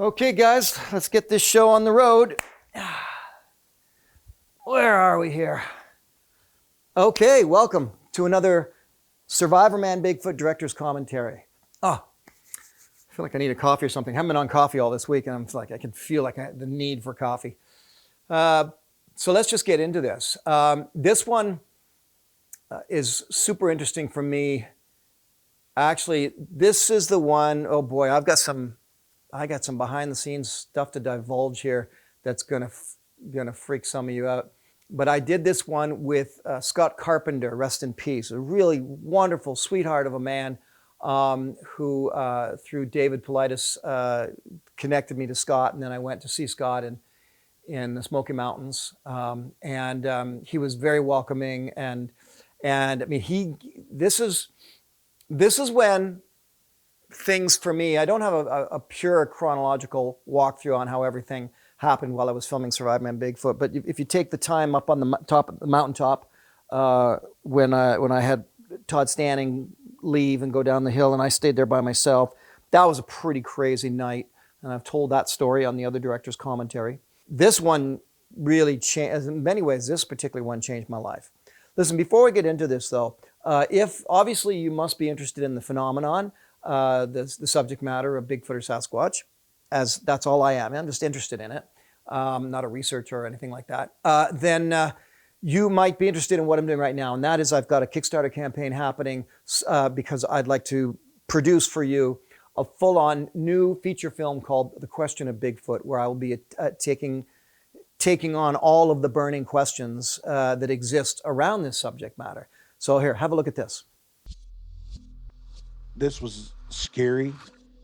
Okay, guys, let's get this show on the road. Where are we here? Okay, welcome to another Survivorman Bigfoot Director's Commentary. Oh, I feel like I need a coffee or something. I haven't been on coffee all this week, and I'm like, I can feel like the need for coffee. So let's just get into this. This one is super interesting for me. Actually, this is the one, oh boy, I got some behind the scenes stuff to divulge here that's gonna freak some of you out. But I did this one with Scott Carpenter, rest in peace, a really wonderful sweetheart of a man who, through David Politis, connected me to Scott, and then I went to see Scott in the Smoky Mountains, and he was very welcoming, and I mean, this is when things for me, I don't have a pure chronological walkthrough on how everything happened while I was filming Survivorman Bigfoot, but if you take the time up on the mountaintop, when I had Todd Stanning leave and go down the hill and I stayed there by myself, that was a pretty crazy night, and I've told that story on the other director's commentary. This one really changed, in many ways, this particular one changed my life. Listen, before we get into this though, if obviously you must be interested in the phenomenon, the subject matter of Bigfoot or Sasquatch, as that's all I am. I'm just interested in it, not a researcher or anything like that. Then you might be interested in what I'm doing right now, and that is I've got a Kickstarter campaign happening because I'd like to produce for you a full-on new feature film called The Question of Bigfoot, where I will be taking on all of the burning questions that exist around this subject matter. So here, have a look at this. This was scary,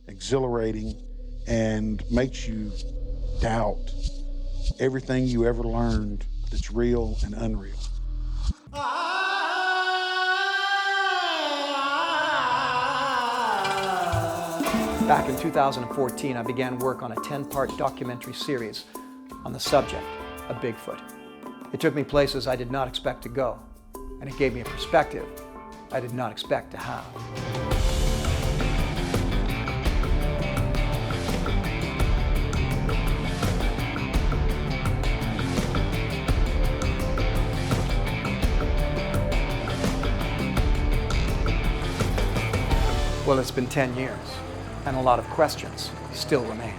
exhilarating, and makes you doubt everything you ever learned that's real and unreal. Back in 2014, I began work on a 10-part documentary series on the subject of Bigfoot. It took me places I did not expect to go, and it gave me a perspective I did not expect to have. Well, it's been 10 years, and a lot of questions still remain.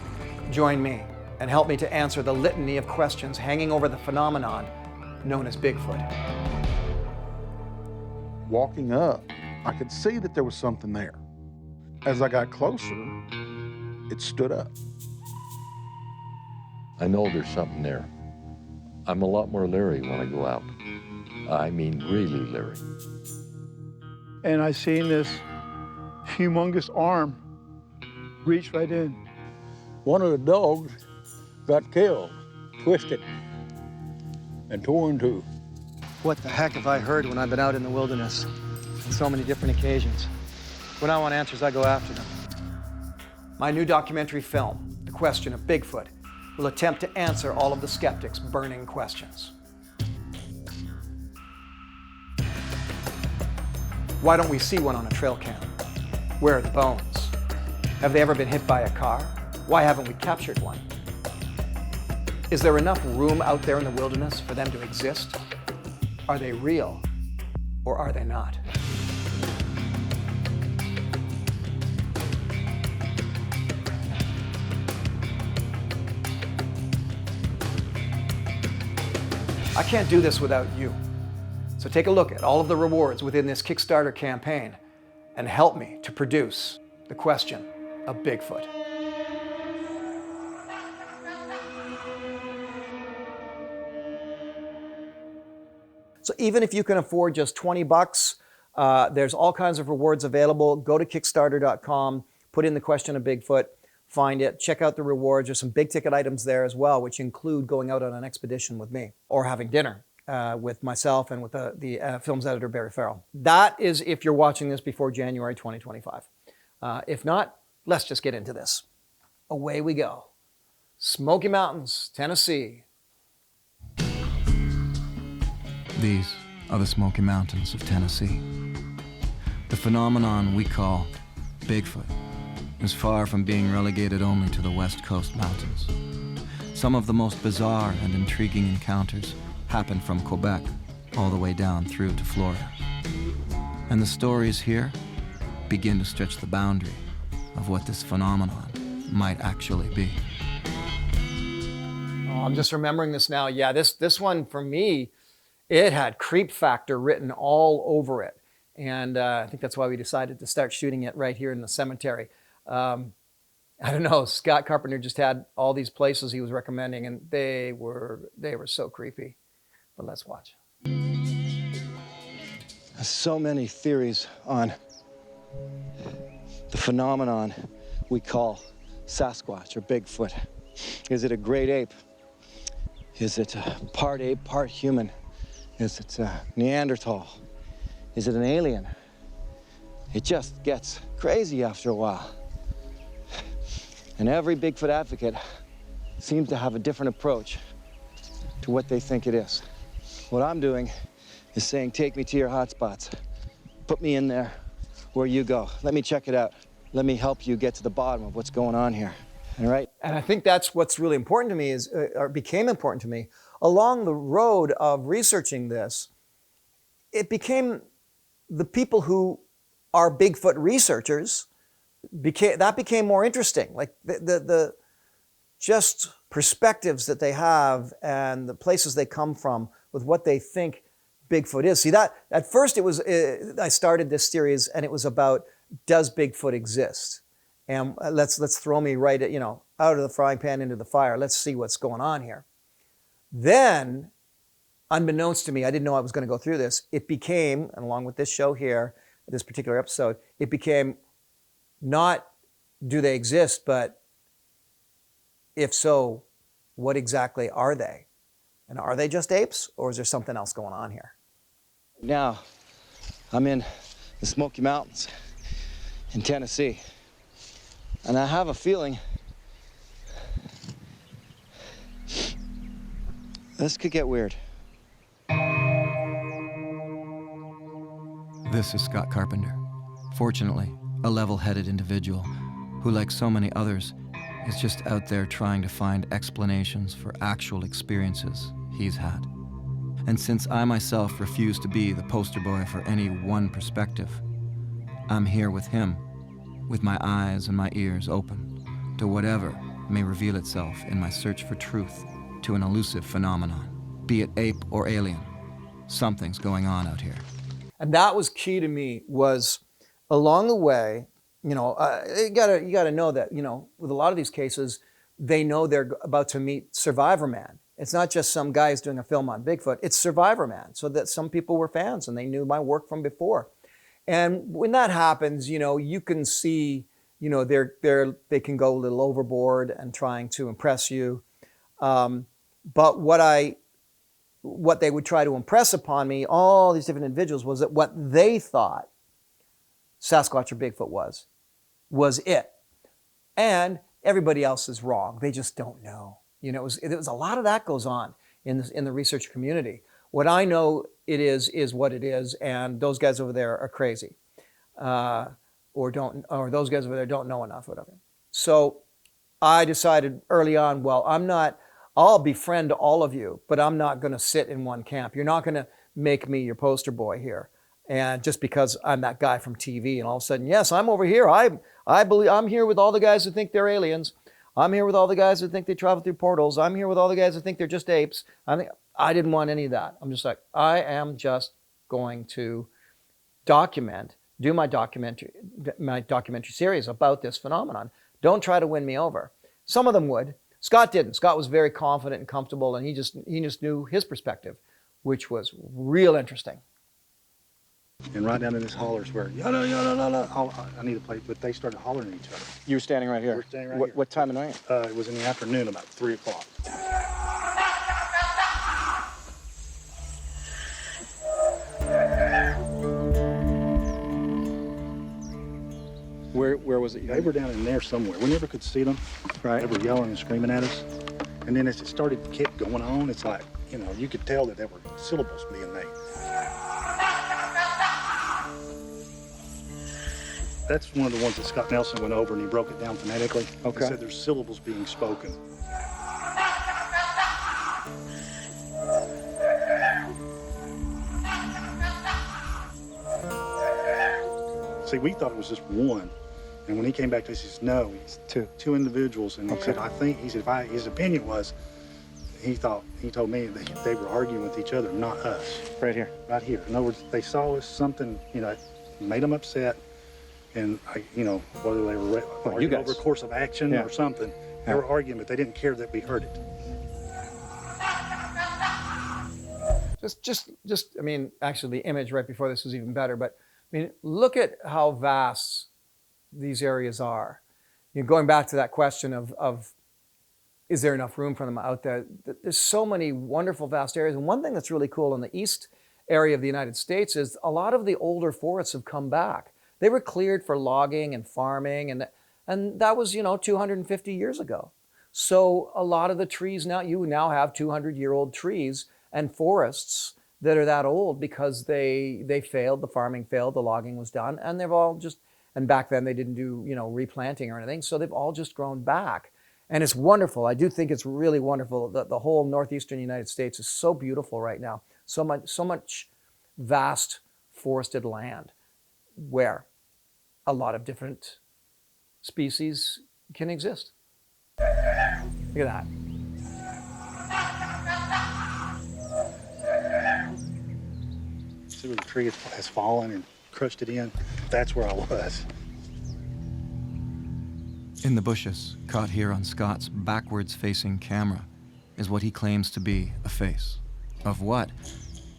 Join me and help me to answer the litany of questions hanging over the phenomenon known as Bigfoot. Walking up, I could see that there was something there. As I got closer, it stood up. I know there's something there. I'm a lot more leery when I go out. I mean, really leery. And I seen this humongous arm reach right in. One of the dogs got killed, twisted, and torn in two. What the heck have I heard when I've been out in the wilderness on so many different occasions? When I want answers, I go after them. My new documentary film, The Question of Bigfoot, will attempt to answer all of the skeptics' burning questions. Why don't we see one on a trail cam? Where are the bones? Have they ever been hit by a car? Why haven't we captured one? Is there enough room out there in the wilderness for them to exist? Are they real or are they not? I can't do this without you. So take a look at all of the rewards within this Kickstarter campaign and help me to produce The Question of Bigfoot. So even if you can afford just 20 bucks, there's all kinds of rewards available. Go to Kickstarter.com, put in The Question of Bigfoot, find it, check out the rewards. There's some big ticket items there as well, which include going out on an expedition with me or having dinner with myself and with the film's editor, Barry Farrell. That is if you're watching this before January 2025. If not, let's just get into this. Away we go. Smoky Mountains, Tennessee. These are the Smoky Mountains of Tennessee. The phenomenon we call Bigfoot is far from being relegated only to the West Coast mountains. Some of the most bizarre and intriguing encounters happen from Quebec all the way down through to Florida. And the stories here begin to stretch the boundary of what this phenomenon might actually be. Oh, I'm just remembering this now. Yeah, this one for me, it had creep factor written all over it. And I think that's why we decided to start shooting it right here in the cemetery. I don't know, Scott Carpenter just had all these places he was recommending, and they were so creepy. But let's watch. So many theories on the phenomenon we call Sasquatch or Bigfoot. Is it a great ape? Is it part ape, part human? Is it Neanderthal? Is it an alien? It just gets crazy after a while. And every Bigfoot advocate seems to have a different approach to what they think it is. What I'm doing is saying, take me to your hotspots. Put me in there where you go. Let me check it out. Let me help you get to the bottom of what's going on here. All right? And I think that's what's really important to me is, or became important to me. Along the road of researching this, it became the people who are Bigfoot researchers became more interesting. Like the just perspectives that they have and the places they come from with what they think Bigfoot is. See, that at first I started this series and it was about, does Bigfoot exist? And let's throw me right at, out of the frying pan into the fire. Let's see what's going on here. Then, unbeknownst to me, I didn't know I was going to go through this. It became, and along with this show here, this particular episode, it became not do they exist, but if so, what exactly are they? And are they just apes, or is there something else going on here? Now, I'm in the Smoky Mountains in Tennessee. And I have a feeling this could get weird. This is Scott Carpenter. Fortunately, a level-headed individual who, like so many others, is just out there trying to find explanations for actual experiences he's had. And since I myself refuse to be the poster boy for any one perspective, I'm here with him, with my eyes and my ears open to whatever may reveal itself in my search for truth to an elusive phenomenon. Be it ape or alien, something's going on out here. And that was key to me, was along the way, you gotta know that, with a lot of these cases, they know they're about to meet Survivorman. It's not just some guy who's doing a film on Bigfoot, it's Survivorman. So that some people were fans and they knew my work from before. And when that happens, you can see, they can go a little overboard and trying to impress you. But what they would try to impress upon me, all these different individuals, was that what they thought Sasquatch or Bigfoot was it. And everybody else is wrong. They just don't know. It was a lot of that goes on in the research community. What I know it is what it is, and those guys over there are crazy, or those guys over there don't know enough, whatever. So I decided early on, I'll befriend all of you, but I'm not going to sit in one camp. You're not going to make me your poster boy here. And just because I'm that guy from TV, and all of a sudden, yes, I'm over here. I believe I'm here with all the guys who think they're aliens. I'm here with all the guys who think they travel through portals. I'm here with all the guys who think they're just apes. I didn't want any of that. I'm just like, I am just going to do my documentary series about this phenomenon. Don't try to win me over. Some of them would. Scott didn't. Scott was very confident and comfortable, and he just knew his perspective, which was real interesting. And right down in this holler is where, yada, yada, yada. I need a place, but they started hollering at each other. You were standing right here? We're standing right here. What time of night? It was in the afternoon, about 3 o'clock. Where was it? They were down in there somewhere. We never could see them. Right. They were yelling and screaming at us. And then as it kept going on, it's like, you could tell that there were syllables being made. That's one of the ones that Scott Nelson went over and he broke it down phonetically. Okay. He said there's syllables being spoken. See, we thought it was just one. And when he came back to us, he said, no, it's two individuals. And he said, his opinion was, he told me that they were arguing with each other, not us. Right here. Right here. In other words, they saw us something, made them upset. And, whether they were arguing over a course of action or something, they were arguing, but they didn't care that we heard it. I mean, actually the image right before this was even better, but I mean, look at how vast these areas are. Going back to that question of is there enough room for them out there? There's so many wonderful vast areas. And one thing that's really cool in the east area of the United States is a lot of the older forests have come back. They were cleared for logging and farming, and that was, 250 years ago. So a lot of the trees now, you now have 200-year-old trees and forests that are that old because they failed, the farming failed, the logging was done, and they've all just, and back then they didn't do, replanting or anything, so they've all just grown back. And it's wonderful. I do think it's really wonderful that the whole northeastern United States is so beautiful right now. So much vast forested land where a lot of different species can exist. Look at that. See where the tree has fallen and crushed it in? That's where I was. In the bushes, caught here on Scott's backwards-facing camera, is what he claims to be a face. Of what?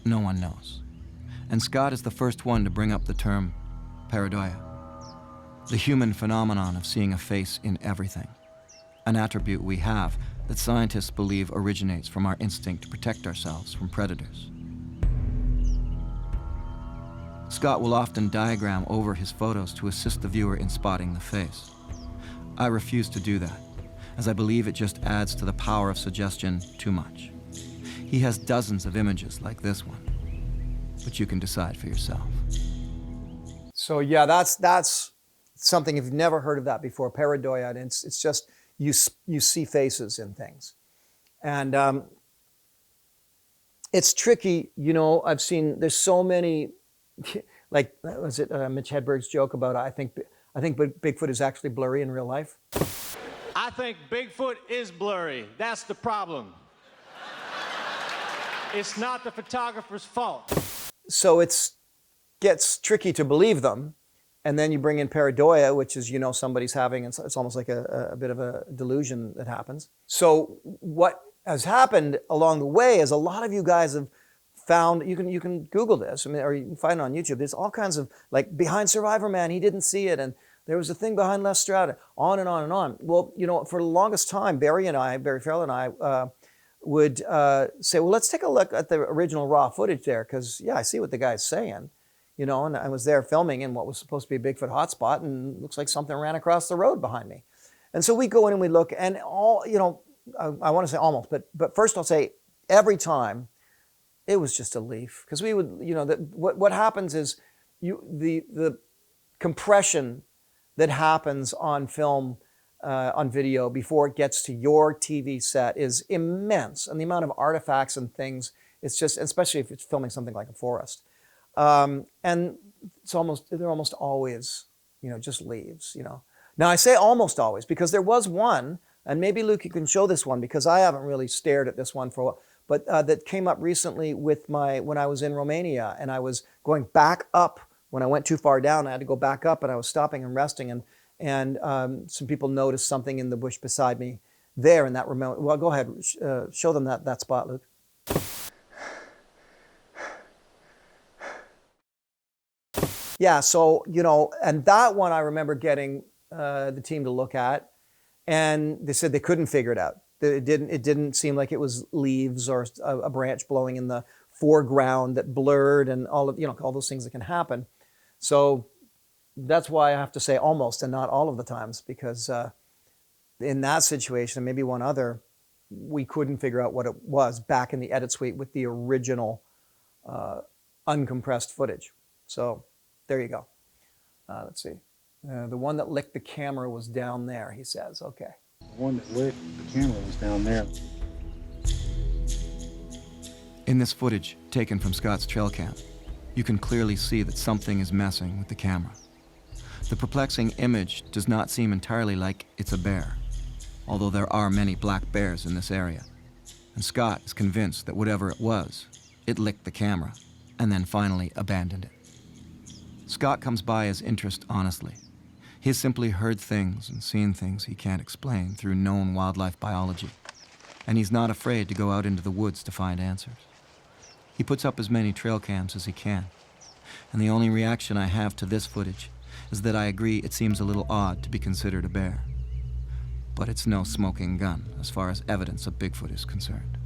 No one knows. And Scott is the first one to bring up the term pareidoia, the human phenomenon of seeing a face in everything, an attribute we have that scientists believe originates from our instinct to protect ourselves from predators. Scott will often diagram over his photos to assist the viewer in spotting the face. I refuse to do that, as I believe it just adds to the power of suggestion too much. He has dozens of images like this one, but you can decide for yourself. So yeah, that's something, if you've never heard of that before, pareidoia, and it's just you see faces in things. And it's tricky, I've seen, there's so many, like, was it Mitch Hedberg's joke about, I think Bigfoot is actually blurry in real life? I think Bigfoot is blurry. That's the problem. It's not the photographer's fault. So it gets tricky to believe them. And then you bring in pareidoia, which is, somebody's having, it's almost like a bit of a delusion that happens. So what has happened along the way is a lot of you guys have found, you can Google this, or you can find it on YouTube. There's all kinds of, like, behind Survivorman, he didn't see it, and there was a thing behind Les Stroud, on and on and on. Well, for the longest time, Barry Farrell and I would say, well, let's take a look at the original raw footage there, because, yeah, I see what the guy's saying. And I was there filming in what was supposed to be a Bigfoot hotspot, and it looks like something ran across the road behind me. And so we go in and we look, and all, I want to say almost, but first I'll say every time it was just a leaf, because we would, what happens is the compression that happens on film, on video before it gets to your TV set is immense, and the amount of artifacts and things, it's just, especially if it's filming something like a forest. And they're almost always, just leaves, Now I say almost always because there was one, and maybe Luke, you can show this one because I haven't really stared at this one for a while, but that came up recently when I was in Romania, and I was going back up. When I went too far down, I had to go back up, and I was stopping and resting, and some people noticed something in the bush beside me there in that remote. Well, go ahead, show them that spot, Luke. Yeah, so, and that one I remember getting the team to look at, and they said they couldn't figure it out. It didn't seem like it was leaves or a branch blowing in the foreground that blurred, and all those things that can happen. So that's why I have to say almost and not all of the times, because in that situation, and maybe one other, we couldn't figure out what it was back in the edit suite with the original uncompressed footage. So there you go. Let's see. The one that licked the camera was down there, he says. Okay. The one that lit the camera was down there. In this footage taken from Scott's trail cam, you can clearly see that something is messing with the camera. The perplexing image does not seem entirely like it's a bear, although there are many black bears in this area. And Scott is convinced that whatever it was, it licked the camera and then finally abandoned it. Scott comes by his interest honestly. He has simply heard things and seen things he can't explain through known wildlife biology, and he's not afraid to go out into the woods to find answers. He puts up as many trail cams as he can, and the only reaction I have to this footage is that I agree it seems a little odd to be considered a bear. But it's no smoking gun as far as evidence of Bigfoot is concerned.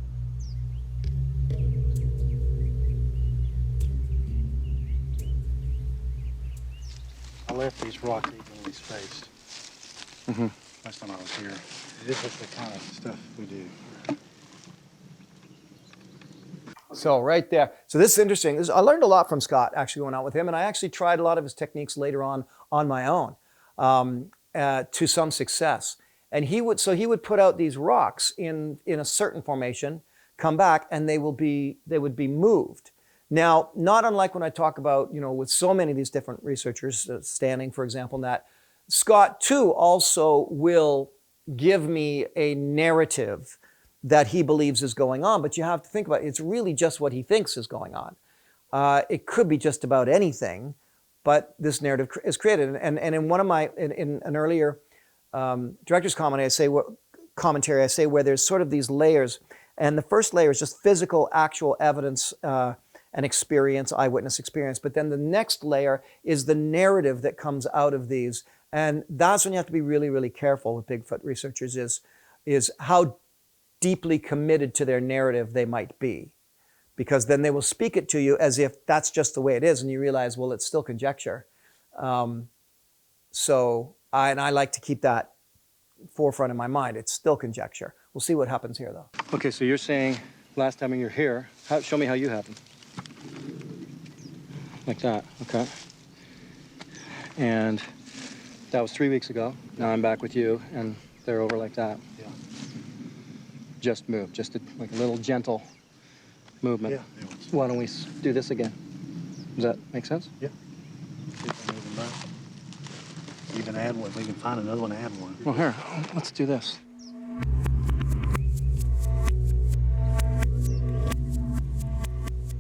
I left these rocks evenly spaced. Last time I was here. This is the kind of stuff we do. So right there. So this is interesting. I learned a lot from Scott actually going out with him, and I actually tried a lot of his techniques later on my own to some success. And he would put out these rocks in a certain formation, come back, and they would be moved. Now, not unlike when I talk about, with so many of these different researchers, Standing, for example, and that, Scott too also will give me a narrative that he believes is going on, but you have to think about it. It's really just what he thinks is going on. It could be just about anything, but this narrative is created. And in one of my, in an earlier director's commentary, I say where there's sort of these layers, and the first layer is just physical, actual evidence and experience, eyewitness experience, but then the next layer is the narrative that comes out of these, and that's when you have to be really, really careful with Bigfoot researchers is how deeply committed to their narrative they might be, because then they will speak it to you as if that's just the way it is, and you realize, well, it's still conjecture. So I like to keep that forefront in my mind. It's still conjecture. We'll see what happens here, though. Okay, so you're saying last time you were here, show me how you have them. Like that, okay. And that was 3 weeks ago. Now I'm back with you, and they're over like that. Yeah. Just move, just like a little gentle movement. Yeah. Why don't we do this again? Does that make sense? Yeah. See if we move them back. Even add one. We can find another one to add one. Well, here, let's do this.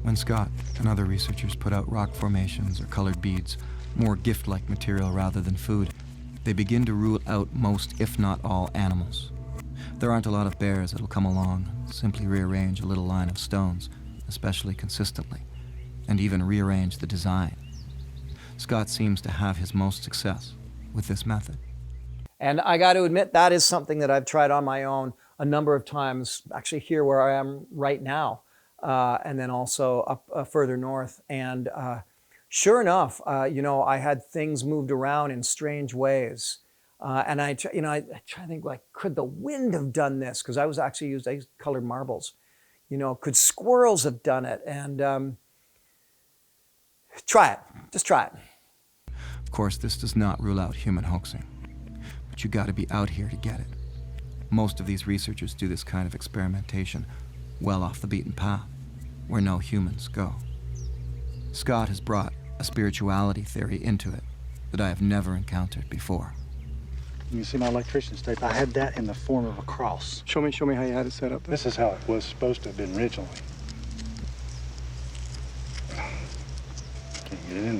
When Scott and other researchers put out rock formations or colored beads, more gift-like material rather than food, they begin to rule out most, if not all, animals. There aren't a lot of bears that'll come along and simply rearrange a little line of stones, especially consistently, and even rearrange the design. Scott seems to have his most success with this method. And I got to admit, that is something that I've tried on my own a number of times, actually here where I am right now, and then also up further north. And sure enough, I had things moved around in strange ways. And I try to think, like, could the wind have done this? Because I used colored marbles. Could squirrels have done it? And try it. Just try it. Of course, this does not rule out human hoaxing, but you got to be out here to get it. Most of these researchers do this kind of experimentation well off the beaten path, where no humans go. Scott has brought a spirituality theory into it that I have never encountered before. You see my electrician's tape? I had that in the form of a cross. Show me how you had it set up. This is how it was supposed to have been originally. Can't get it in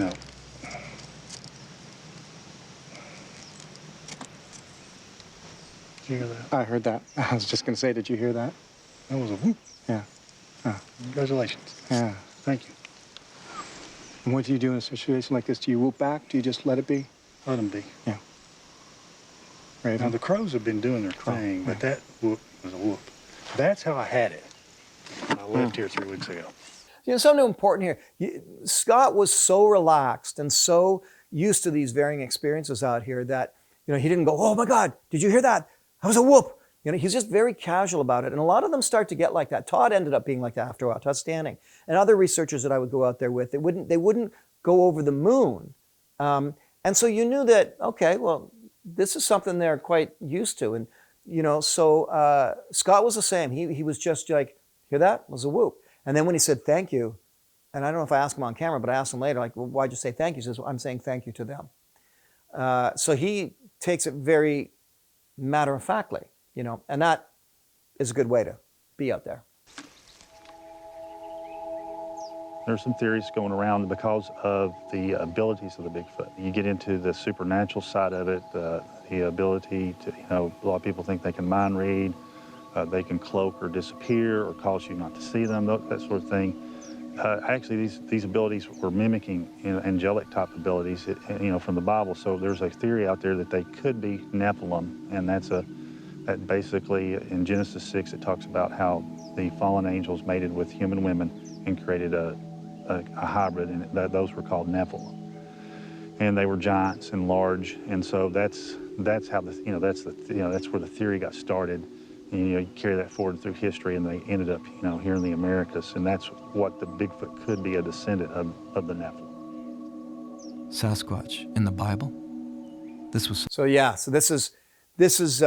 there. Did you hear that? I heard that. I was just gonna say, did you hear that? That was a whoop. Yeah. Congratulations. Yeah. Thank you. And what do you do in a situation like this? Do you whoop back? Do you just let it be? Let them be. Yeah. Right. Now, the crows have been doing their thing, but that whoop was a whoop. That's how I had it when I left here 3 weeks ago. Something important here. Scott was so relaxed and so used to these varying experiences out here that, he didn't go, oh my God, did you hear that? That was a whoop. He's just very casual about it. And a lot of them start to get like that. Todd ended up being like that after a while, Todd Standing. And other researchers that I would go out there with, they wouldn't go over the moon. And And so you knew that, okay, well, this is something they're quite used to. And, so Scott was the same. He was just like, hear that? It was a whoop. And then when he said thank you, and I don't know if I asked him on camera, but I asked him later, like, well, why'd you say thank you? He says, well, I'm saying thank you to them. So he takes it very matter-of-factly, and that is a good way to be out there. There's some theories going around because of the abilities of the Bigfoot. You get into the supernatural side of it, the ability to, a lot of people think they can mind read, they can cloak or disappear or cause you not to see them, that sort of thing. Actually, these abilities were mimicking angelic type abilities, from the Bible. So there's a theory out there that they could be Nephilim, and that basically in Genesis 6 it talks about how the fallen angels mated with human women and created a hybrid, and those were called Nephilim, and they were giants and large, and so that's how that's where the theory got started. And, you carry that forward through history, and they ended up, here in the Americas, and that's what the Bigfoot could be, a descendant of the Nephilim. Sasquatch in the Bible? This was So yeah, so this was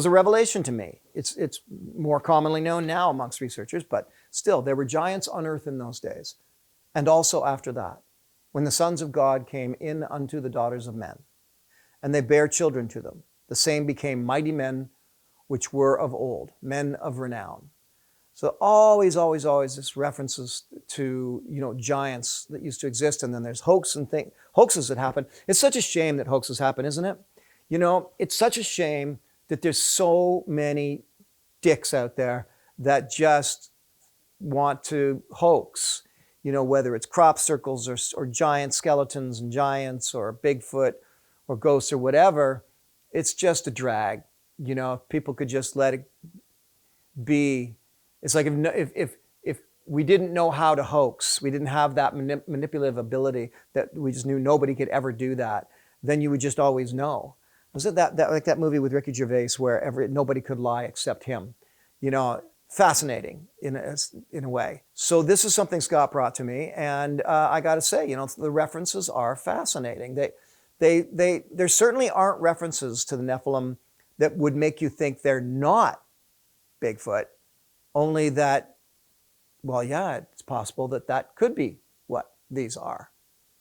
a revelation to me. It's more commonly known now amongst researchers, but still, there were giants on earth in those days, and also after that, when the sons of God came in unto the daughters of men, and they bare children to them. The same became mighty men, which were of old, men of renown. So always this references to, giants that used to exist, and then there's hoaxes that happen. It's such a shame that hoaxes happen, isn't it? It's such a shame that there's so many dicks out there that just want to hoax, whether it's crop circles or giant skeletons and giants or Bigfoot or ghosts or whatever. It's just a drag. If people could just let it be. It's like if we didn't know how to hoax, we didn't have that manipulative ability, that we just knew nobody could ever do that, then you would just always know. Was it that like that movie with Ricky Gervais where nobody could lie except him? Fascinating in a way. So this is something Scott brought to me, and I got to say, the references are fascinating. There certainly aren't references to the Nephilim that would make you think they're not Bigfoot, only that, well, yeah, it's possible that could be what these are,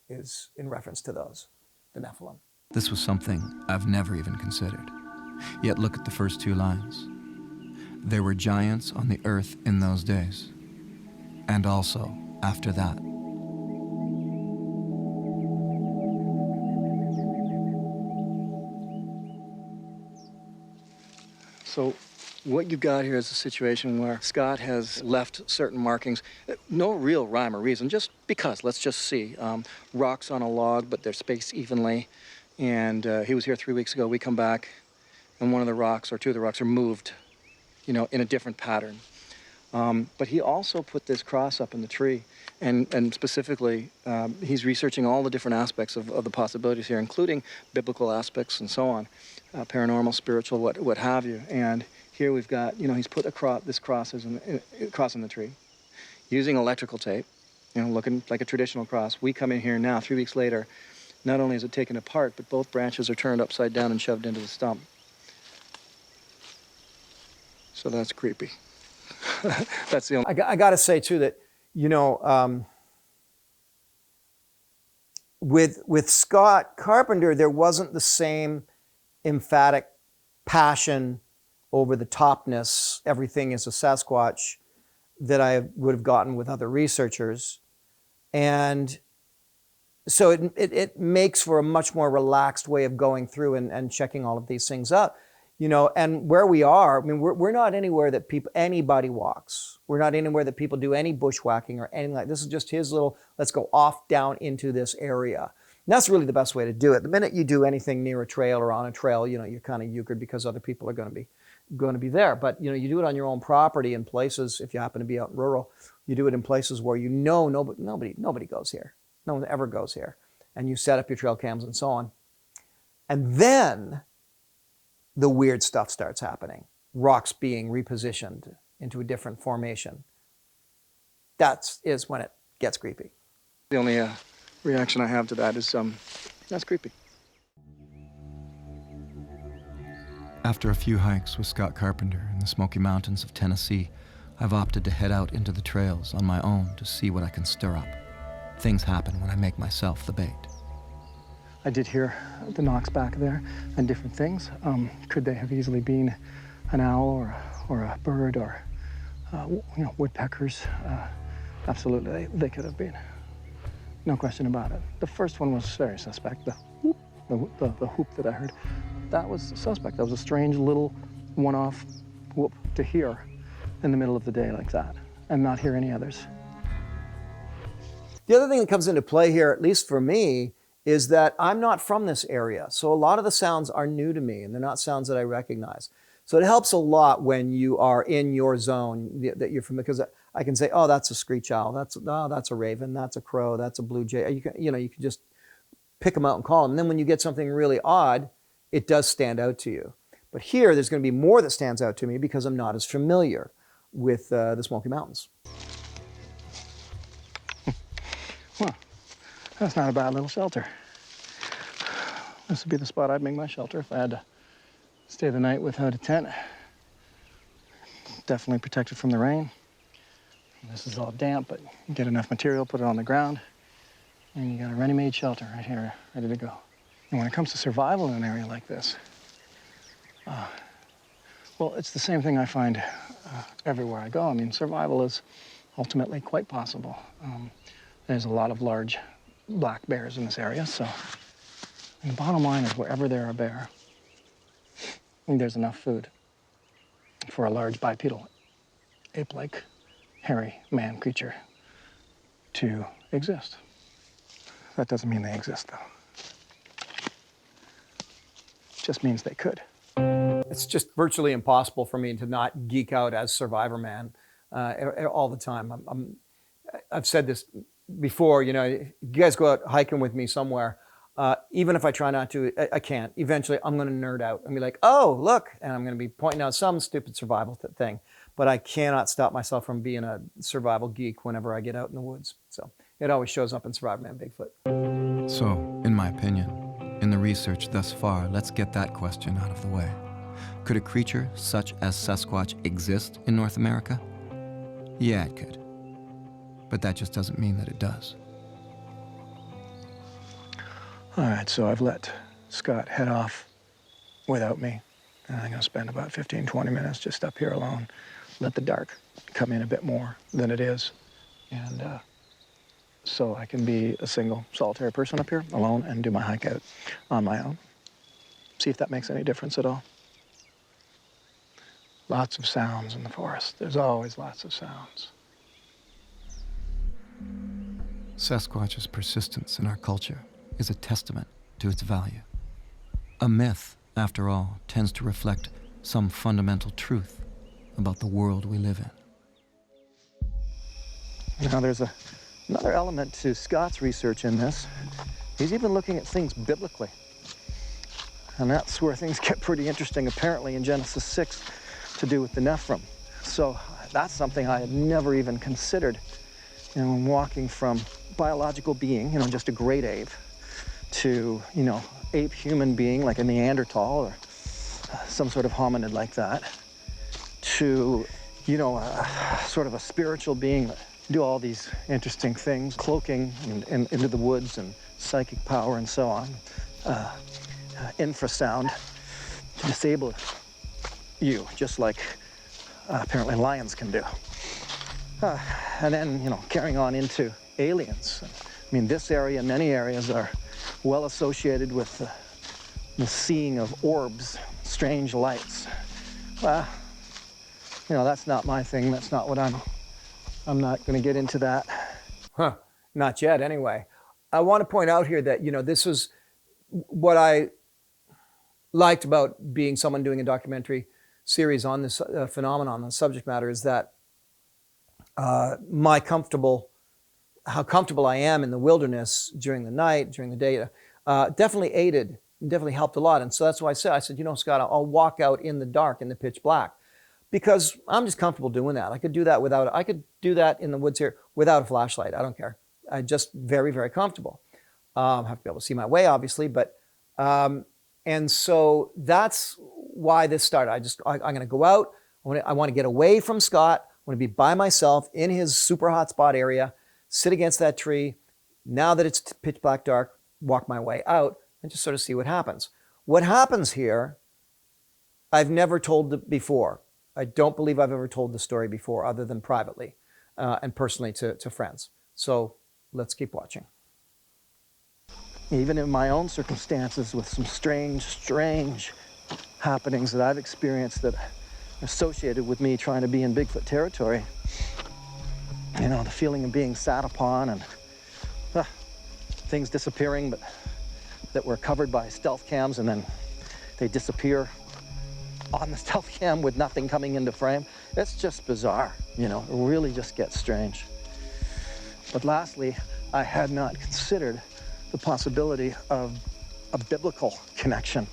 is in reference to those, the Nephilim. This was something I've never even considered. Yet look at the first two lines. There were giants on the earth in those days, and also after that. So what you've got here is a situation where Scott has left certain markings. No real rhyme or reason, just because. Let's just see. Rocks on a log, but they're spaced evenly. And he was here 3 weeks ago. We come back, and one of the rocks, or two of the rocks, are moved, in a different pattern. But he also put this cross up in the tree. And specifically, he's researching all the different aspects of the possibilities here, including biblical aspects and so on, paranormal, spiritual, what have you. And here we've got, he's put this cross in the tree, using electrical tape, looking like a traditional cross. We come in here now, 3 weeks later. Not only is it taken apart, but both branches are turned upside down and shoved into the stump. So that's creepy. That's the only... I got to say, too, that, with Scott Carpenter, there wasn't the same emphatic passion over the topness, everything is a Sasquatch, that I would have gotten with other researchers. And so it makes for a much more relaxed way of going through and checking all of these things out. And where we are, we're not anywhere that anybody walks. We're not anywhere that people do any bushwhacking or anything like this. Is just his little, let's go off down into this area. And that's really the best way to do it. The minute you do anything near a trail or on a trail, you're kind of euchred because other people are going to be there. But you do it on your own property in places, if you happen to be out in rural, you do it in places where nobody goes here. No one ever goes here. And you set up your trail cams and so on. And then the weird stuff starts happening. Rocks being repositioned into a different formation. That is when it gets creepy. The only reaction I have to that is That's creepy. After a few hikes with Scott Carpenter in the Smoky Mountains of Tennessee, I've opted to head out into the trails on my own to see what I can stir up. Things happen when I make myself the bait. I did hear the knocks back there and different things. Could they have easily been an owl or a bird or woodpeckers? Absolutely, they could have been. No question about it. The first one was very suspect. The whoop that I heard, that was suspect. That was a strange little one-off whoop to hear in the middle of the day like that and not hear any others. The other thing that comes into play here, at least for me, is that I'm not from this area. So a lot of the sounds are new to me and they're not sounds that I recognize. So it helps a lot when you are in your zone that you're from, because I can say, oh, that's a screech owl, that's a raven, that's a crow, that's a blue jay. You can just pick them out and call them. And then when you get something really odd, it does stand out to you. But here, there's going to be more that stands out to me because I'm not as familiar with the Smoky Mountains. Well, that's not a bad little shelter. This would be the spot I'd make my shelter if I had to stay the night without a tent. Definitely protected from the rain. This is all damp, but you get enough material, put it on the ground, and you got a ready-made shelter right here, ready to go. And when it comes to survival in an area like this, well, it's the same thing I find everywhere I go. I mean, survival is ultimately quite possible. There's a lot of large black bears in this area, so and the bottom line is wherever there are bear, there's enough food for a large bipedal, ape-like, hairy man creature to exist. That doesn't mean they exist, though. It just means they could. It's just virtually impossible for me to not geek out as Survivorman all the time. I've said this before, you guys go out hiking with me somewhere, even if I try not to, I can't. Eventually, I'm going to nerd out and be like, oh, look, and I'm going to be pointing out some stupid survival thing. But I cannot stop myself from being a survival geek whenever I get out in the woods. So it always shows up in Survivorman Bigfoot. So, in my opinion, in the research thus far, let's get that question out of the way. Could a creature such as Sasquatch exist in North America? Yeah, it could. But that just doesn't mean that it does. All right, so I've let Scott head off without me. And I'm going to spend about 15, 20 minutes just up here alone. Let the dark come in a bit more than it is. And so I can be a single, solitary person up here, alone, and do my hike out on my own. See if that makes any difference at all. Lots of sounds in the forest. There's always lots of sounds. Sasquatch's persistence in our culture is a testament to its value. A myth, after all, tends to reflect some fundamental truth about the world we live in. Now, there's another element to Scott's research in this. He's even looking at things biblically. And that's where things get pretty interesting, apparently, in Genesis 6, to do with the Nephilim. So that's something I had never even considered. I'm walking from biological being, just a great ape, to, ape human being like a Neanderthal or some sort of hominid like that, to, sort of a spiritual being that do all these interesting things, cloaking into the woods and psychic power and so on, infrasound to disable you, just like apparently lions can do. And then, carrying on into aliens. I mean, this area and many areas are well associated with the seeing of orbs, strange lights. Well, that's not my thing. That's not what I'm not going to get into that. Huh, not yet anyway. I want to point out here that, this is what I liked about being someone doing a documentary series on this phenomenon, the subject matter, is that how comfortable I am in the wilderness during the night, during the day, definitely aided, definitely helped a lot. And so that's why I said, Scott, I'll walk out in the dark, in the pitch black, because I'm just comfortable doing that. I could do that in the woods here without a flashlight. I don't care. I'm just very, very comfortable. Have to be able to see my way, obviously, but and so that's why this started. I'm going to go out. I want to get away from Scott. I want to be by myself in his super hot spot area, sit against that tree. Now that it's pitch black dark, walk my way out and just sort of see what happens. What happens here, I've never told before. I don't believe I've ever told the story before other than privately and personally to friends. So let's keep watching. Even in my own circumstances with some strange happenings that I've experienced that are associated with me trying to be in Bigfoot territory, you know, the feeling of being sat upon and things disappearing, but that were covered by stealth cams and then they disappear on the stealth cam with nothing coming into frame. It's just bizarre, you know, it really just gets strange. But lastly, I had not considered the possibility of a biblical connection.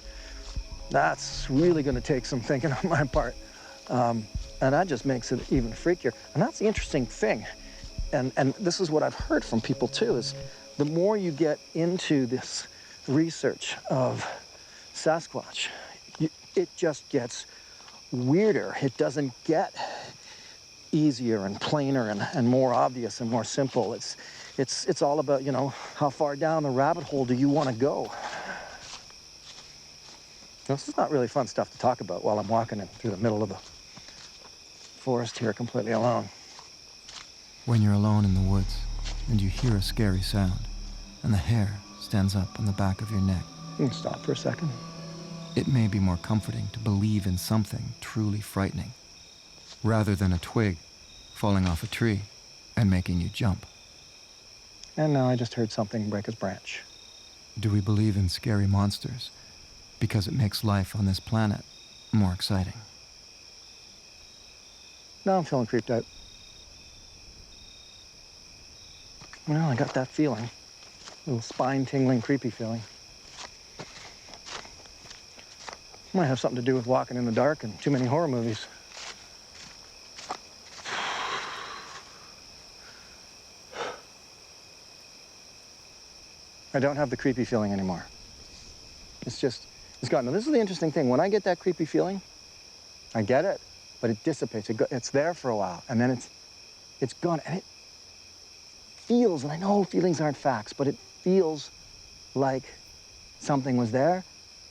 That's really going to take some thinking on my part. And that just makes it even freakier. And that's the interesting thing. And this is what I've heard from people too, is the more you get into this research of Sasquatch, it just gets weirder. It doesn't get easier and plainer and more obvious and more simple. It's all about, you know, how far down the rabbit hole do you want to go? This is not really fun stuff to talk about while I'm walking through the middle of the forest here completely alone. When you're alone in the woods and you hear a scary sound and the hair stands up on the back of your neck. You can stop for a second. It may be more comforting to believe in something truly frightening rather than a twig falling off a tree and making you jump. And now I just heard something break a branch. Do we believe in scary monsters because it makes life on this planet more exciting? Now I'm feeling creeped out. Well, I got that feeling. A little spine-tingling, creepy feeling. Might have something to do with walking in the dark and too many horror movies. I don't have the creepy feeling anymore. It's gone. Now, this is the interesting thing. When I get that creepy feeling, I get it, but it dissipates. It's there for a while, and then it's gone. And it feels, and I know feelings aren't facts, but it feels like something was there,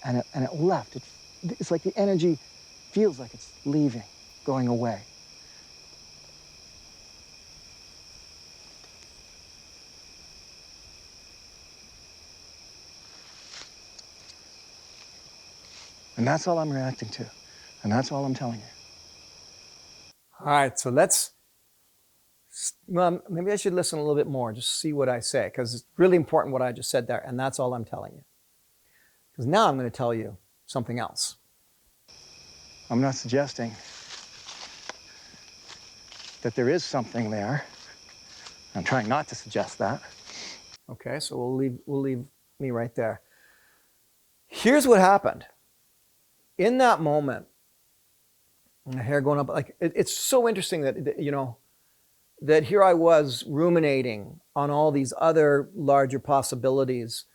and it left. It's like the energy feels like it's leaving, going away. And that's all I'm reacting to. And that's all I'm telling you. All right, so well, maybe I should listen a little bit more, just see what I say, because it's really important what I just said there, and that's all I'm telling you. Because now I'm going to tell you something else. I'm not suggesting that there is something there. I'm trying not to suggest that. Okay, so we'll leave me right there. Here's what happened. In that moment, and the hair going up, like it's so interesting that, you know, that here I was ruminating on all these other larger possibilities,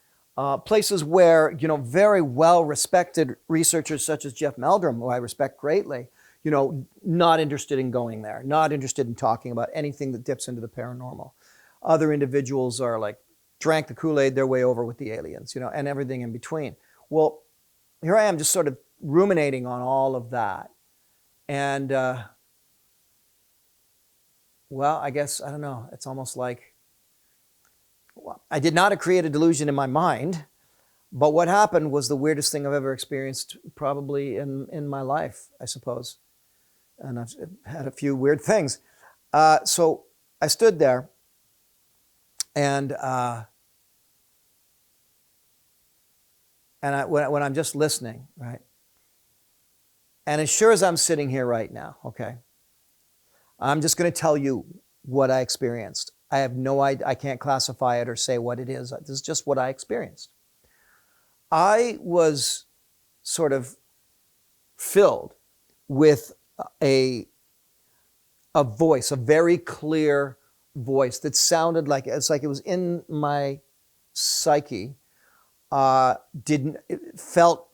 places where, you know, very well-respected researchers such as Jeff Meldrum, who I respect greatly, you know, not interested in going there, not interested in talking about anything that dips into the paranormal. Other individuals are like, drank the Kool-Aid their way over with the aliens, you know, and everything in between. Well, here I am just sort of ruminating on all of that. And, well, I guess, I don't know, it's almost like, well, I did not create a delusion in my mind, but what happened was the weirdest thing I've ever experienced probably in my life, I suppose. And I've had a few weird things. So I stood there and when I'm just listening, right? And as sure as I'm sitting here right now, okay, I'm just going to tell you what I experienced. I have no idea, I can't classify it or say what it is. This is just what I experienced. I was sort of filled with a voice, a very clear voice that sounded like, it's like it was in my psyche didn't, it felt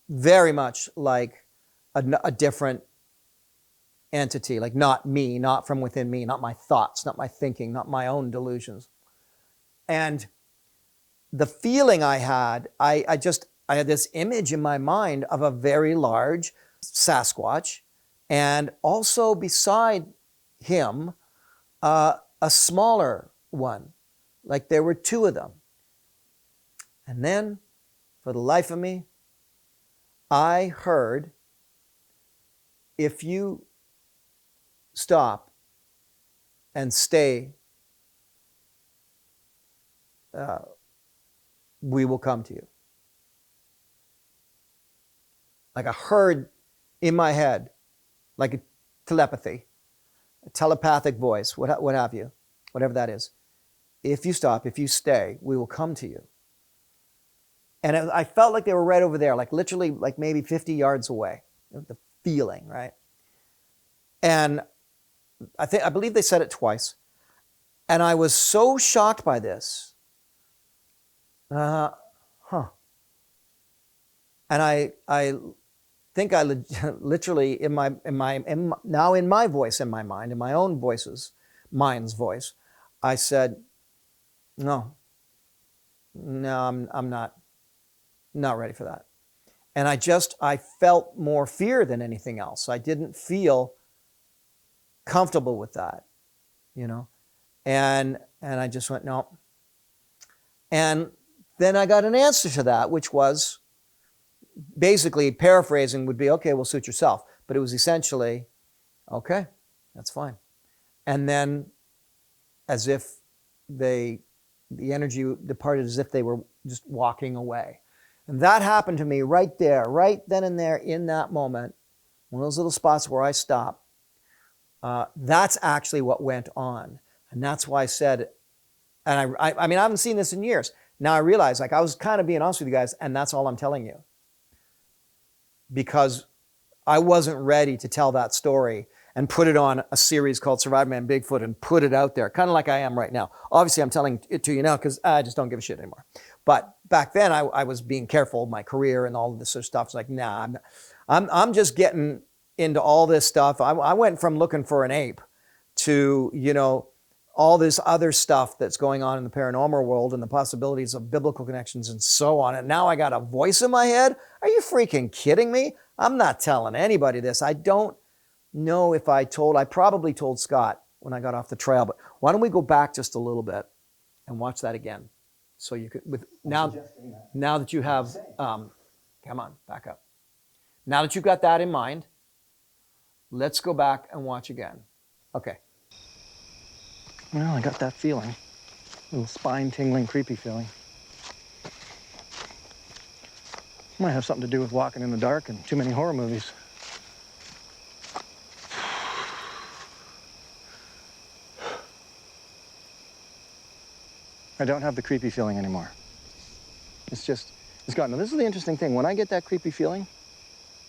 very much like a different entity, like not me, not from within me, not my thoughts, not my thinking, not my own delusions. And the feeling I had, I had this image in my mind of a very large Sasquatch, and also beside him, a smaller one, like there were two of them. And then, for the life of me, I heard, if you stop and stay, we will come to you. Like I heard in my head, like a telepathy, a telepathic voice, what have you, whatever that is. If you stop, if you stay, we will come to you. And I felt like they were right over there, like literally like maybe 50 yards away. The feeling, right? And I believe they said it twice. And I was so shocked by this. And I think I literally in my voice, in my mind, in my own mind's voice, I said, no, I'm not ready for that. And I felt more fear than anything else. I didn't feel comfortable with that, you know? And I just went, no. And then I got an answer to that, which was, basically paraphrasing would be, okay, well, suit yourself. But it was essentially, okay, that's fine. And then as if the energy departed, as if they were just walking away. And that happened to me right there, right then and there in that moment, one of those little spots where I stopped. That's actually what went on. And that's why I said, and I mean, I haven't seen this in years. Now I realize, like, I was kind of being honest with you guys, and that's all I'm telling you. Because I wasn't ready to tell that story and put it on a series called Survivorman Bigfoot and put it out there, kind of like I am right now. Obviously, I'm telling it to you now because I just don't give a shit anymore. But back then, I was being careful of my career and all of this sort of stuff. It's like, nah, I'm just getting into all this stuff. I went from looking for an ape to, you know, all this other stuff that's going on in the paranormal world and the possibilities of biblical connections and so on. And now I got a voice in my head. Are you freaking kidding me? I'm not telling anybody this. I don't know if I probably told Scott when I got off the trail, but why don't we go back just a little bit and watch that again? So you could, now that you have, come on, back up. Now that you've got that in mind, let's go back and watch again. Okay. Well, I got that feeling. A little spine-tingling, creepy feeling. Might have something to do with walking in the dark and too many horror movies. I don't have the creepy feeling anymore. It's gone. Now, this is the interesting thing. When I get that creepy feeling,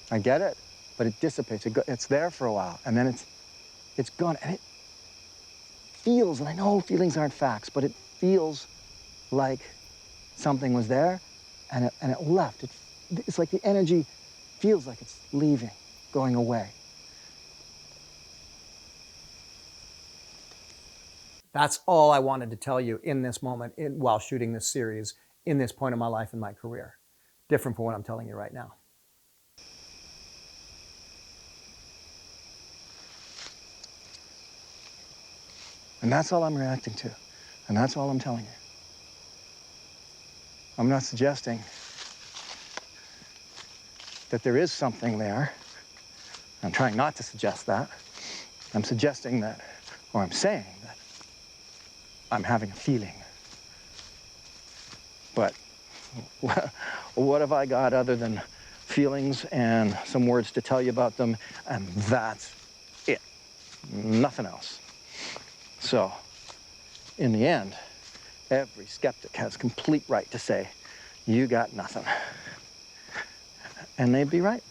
I get it, but it dissipates. It's there for a while, and then it's gone. And it feels, and I know feelings aren't facts, but it feels like something was there, and it left. It's like the energy feels like it's leaving, going away. That's all I wanted to tell you in this moment while shooting this series, in this point of my life and my career. Different from what I'm telling you right now. And that's all I'm reacting to. And that's all I'm telling you. I'm not suggesting that there is something there. I'm trying not to suggest that. I'm suggesting that, or I'm saying that I'm having a feeling. But what have I got other than feelings and some words to tell you about them, and that's it. Nothing else. So, in the end, every skeptic has complete right to say, you got nothing. And they'd be right.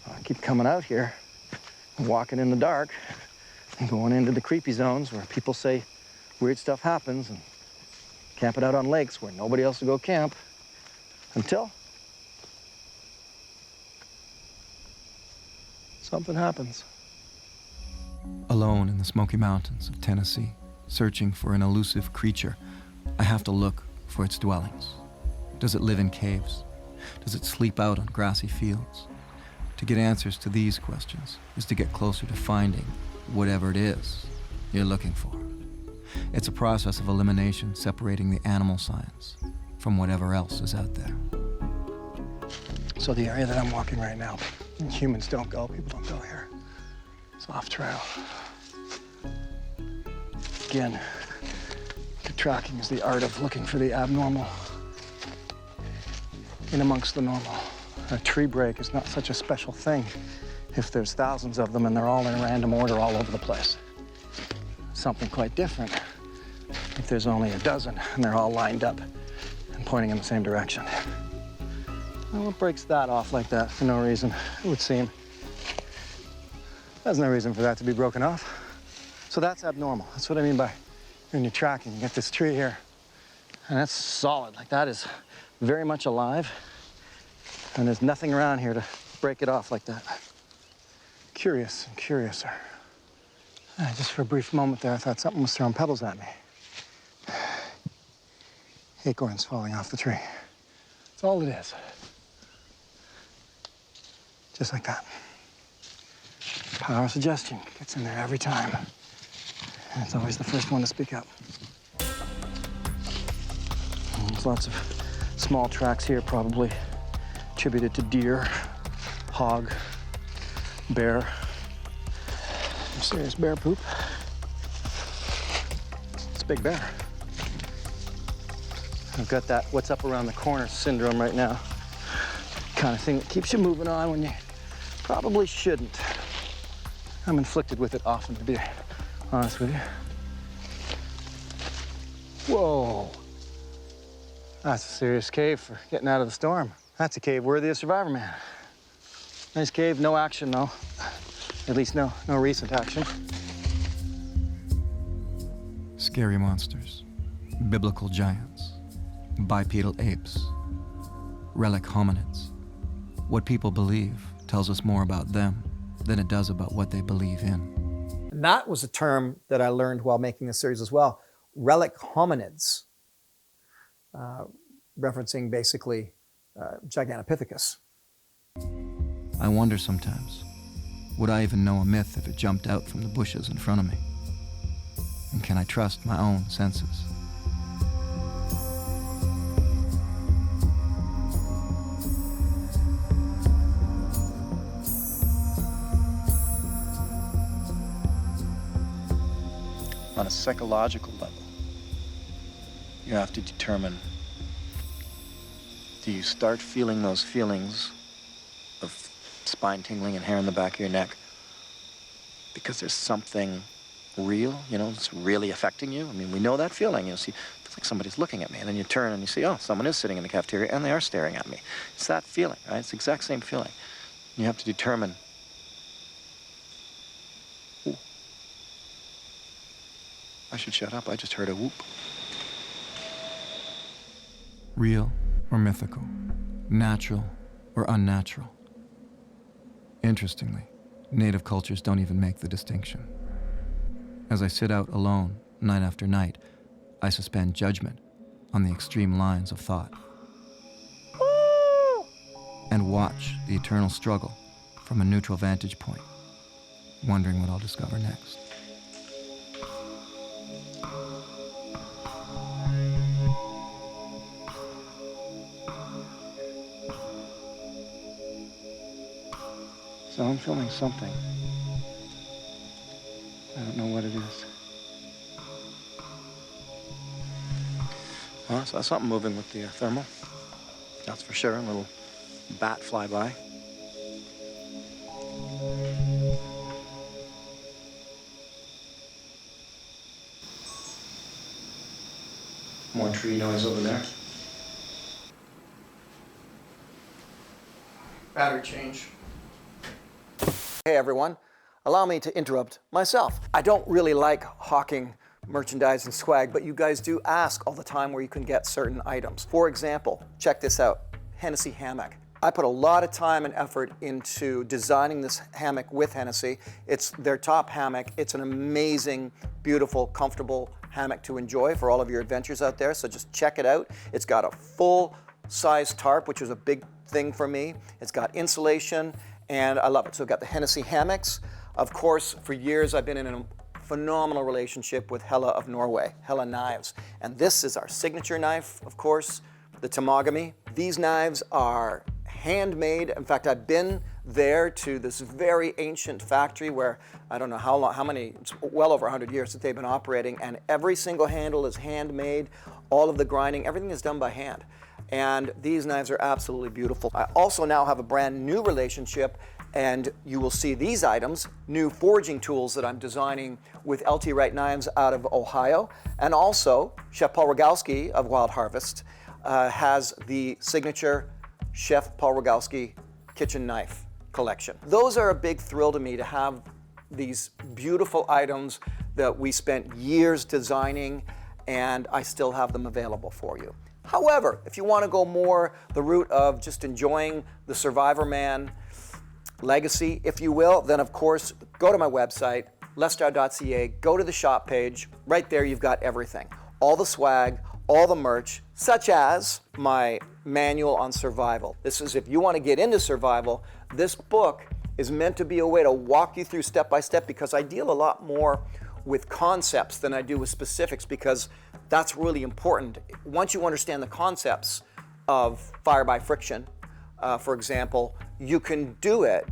I keep coming out here, walking in the dark, and going into the creepy zones where people say weird stuff happens, and camping out on lakes where nobody else will go camp, until something happens. Alone in the Smoky Mountains of Tennessee, searching for an elusive creature, I have to look for its dwellings. Does it live in caves? Does it sleep out on grassy fields? To get answers to these questions is to get closer to finding whatever it is you're looking for. It's a process of elimination, separating the animal science from whatever else is out there. So the area that I'm walking right now, humans don't go, people don't go here. It's off trail. Again, the tracking is the art of looking for the abnormal in amongst the normal. A tree break is not such a special thing if there's thousands of them and they're all in random order all over the place. Something quite different if there's only a dozen and they're all lined up and pointing in the same direction. Well, what breaks that off like that for no reason, it would seem? There's no reason for that to be broken off. So that's abnormal. That's what I mean by when you're tracking. You get this tree here, and that's solid. Like, that is very much alive, and there's nothing around here to break it off like that. Curious and curiouser. Just for a brief moment there, I thought something was throwing pebbles at me. Acorns falling off the tree. That's all it is. Just like that. Power of suggestion gets in there every time. And it's always the first one to speak up. And there's lots of small tracks here, probably attributed to deer, hog, bear. Some serious bear poop. It's a big bear. I've got that what's up around the corner syndrome right now. Kind of thing that keeps you moving on when you probably shouldn't. I'm inflicted with it often, to be honest with you. Whoa. That's a serious cave for getting out of the storm. That's a cave worthy of Survivorman. Nice cave, no action though. At least no recent action. Scary monsters, biblical giants, bipedal apes, relic hominids. What people believe tells us more about them than it does about what they believe in. And that was a term that I learned while making this series as well. Relic hominids, referencing basically Gigantopithecus. I wonder sometimes, would I even know a myth if it jumped out from the bushes in front of me? And can I trust my own senses? On a psychological level, you have to determine, do you start feeling those feelings of spine tingling and hair on the back of your neck because there's something real, it's really affecting you? I mean, we know that feeling. See, it feels like somebody's looking at me, and then you turn and you see, oh, someone is sitting in the cafeteria and they are staring at me. It's that feeling, right? It's the exact same feeling. You have to determine, ooh, I should shut up. I just heard a whoop. Real or mythical, natural or unnatural. Interestingly, native cultures don't even make the distinction. As I sit out alone, night after night, I suspend judgment on the extreme lines of thought. And watch the eternal struggle from a neutral vantage point, wondering what I'll discover next. So I'm feeling something. I don't know what it is. Well, I saw something moving with the thermal. That's for sure. A little bat fly by. More tree noise over there. Battery change. Hey everyone, allow me to interrupt myself. I don't really like hawking merchandise and swag, but you guys do ask all the time where you can get certain items. For example, check this out, Hennessy hammock. I put a lot of time and effort into designing this hammock with Hennessy. It's their top hammock. It's an amazing, beautiful, comfortable hammock to enjoy for all of your adventures out there, so just check it out. It's got a full-size tarp, which was a big thing for me. It's got insulation, and I love it. So I've got the Hennessy hammocks. Of course, for years I've been in a phenomenal relationship with Hella of Norway, Hella Knives. And this is our signature knife, of course, the Tamagami. These knives are handmade. In fact, I've been there to this very ancient factory where I don't know how many, it's well over 100 years that they've been operating, and every single handle is handmade. All of the grinding, everything is done by hand. And these knives are absolutely beautiful. I also now have a brand new relationship, and you will see these items, new forging tools that I'm designing with LT Wright Knives out of Ohio. And also, Chef Paul Rogalski of Wild Harvest has the signature Chef Paul Rogalski kitchen knife collection. Those are a big thrill to me, to have these beautiful items that we spent years designing, and I still have them available for you. However, if you want to go more the route of just enjoying the Survivorman legacy, if you will, then of course, go to my website, lestroud.ca, go to the shop page. Right there, you've got everything. All the swag, all the merch, such as my manual on survival. This is if you want to get into survival. This book is meant to be a way to walk you through step by step, because I deal a lot more with concepts than I do with specifics, because that's really important. Once you understand the concepts of fire by friction, for example, you can do it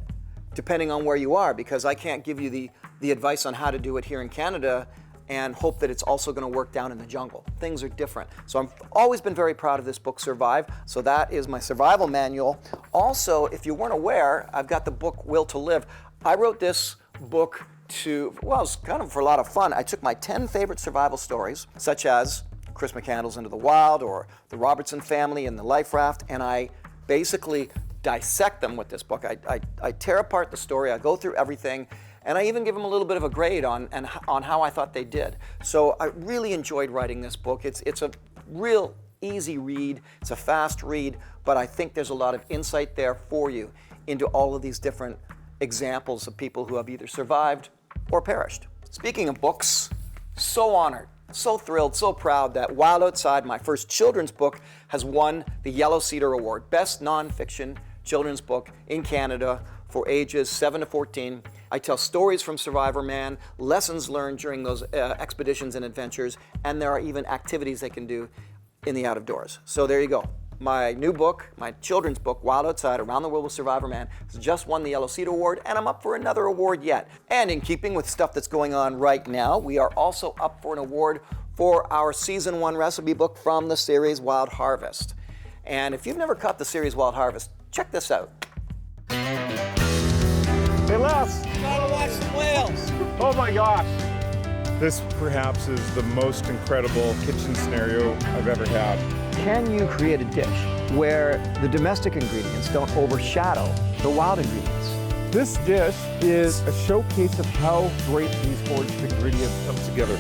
depending on where you are, because I can't give you the advice on how to do it here in Canada and hope that it's also going to work down in the jungle. Things are different. So I've always been very proud of this book, Survive. So that is my survival manual. Also, if you weren't aware, I've got the book Will to Live. I wrote this book well, it's kind of for a lot of fun. I took my 10 favorite survival stories, such as Chris McCandless Into the Wild or the Robertson family and the life raft, and I basically dissect them with this book. I tear apart the story, I go through everything, and I even give them a little bit of a grade on how I thought they did. So I really enjoyed writing this book. It's a real easy read, it's a fast read, but I think there's a lot of insight there for you into all of these different examples of people who have either survived or perished. Speaking of books, so honored, so thrilled, so proud that Wild Outside, my first children's book, has won the Yellow Cedar Award, Best Nonfiction Children's Book in Canada for ages 7 to 14. I tell stories from Survivorman, lessons learned during those expeditions and adventures, and there are even activities they can do in the out of doors. So there you go. My new book, my children's book, Wild Outside, Around the World with Survivorman, has just won the Yellow Cedar Award, and I'm up for another award yet. And in keeping with stuff that's going on right now, we are also up for an award for our Season 1 recipe book from the series Wild Harvest. And if you've never caught the series Wild Harvest, check this out. Hey Les! Gotta watch some whales! Oh my gosh! This perhaps is the most incredible kitchen scenario I've ever had. Can you create a dish where the domestic ingredients don't overshadow the wild ingredients? This dish is a showcase of how great these foraged ingredients come together.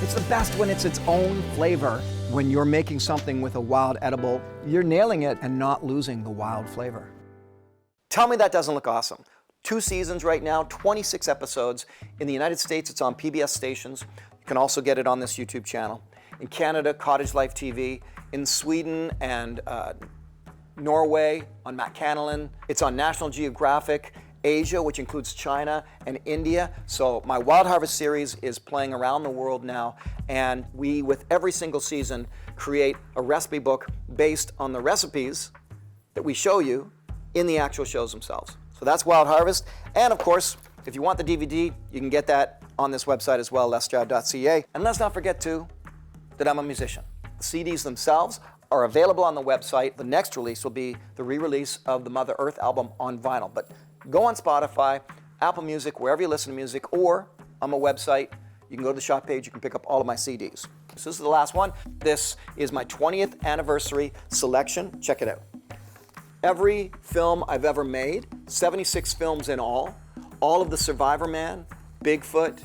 It's the best when it's its own flavor. When you're making something with a wild edible, you're nailing it and not losing the wild flavor. Tell me that doesn't look awesome. 2 seasons right now, 26 episodes. In the United States, it's on PBS stations. You can also get it on this YouTube channel. In Canada, Cottage Life TV. In Sweden and Norway, on Matt Cannellan. It's on National Geographic. Asia, which includes China and India. So my Wild Harvest series is playing around the world now, and we, with every single season, create a recipe book based on the recipes that we show you in the actual shows themselves. So that's Wild Harvest. And of course, if you want the DVD, you can get that on this website as well, lestroud.ca. And let's not forget too, that I'm a musician. The CDs themselves are available on the website. The next release will be the re-release of the Mother Earth album on vinyl. But go on Spotify, Apple Music, wherever you listen to music, or on my website, you can go to the shop page, you can pick up all of my CDs. So this is the last one. This is my 20th anniversary selection. Check it out. Every film I've ever made, 76 films in all of the Survivorman, Bigfoot,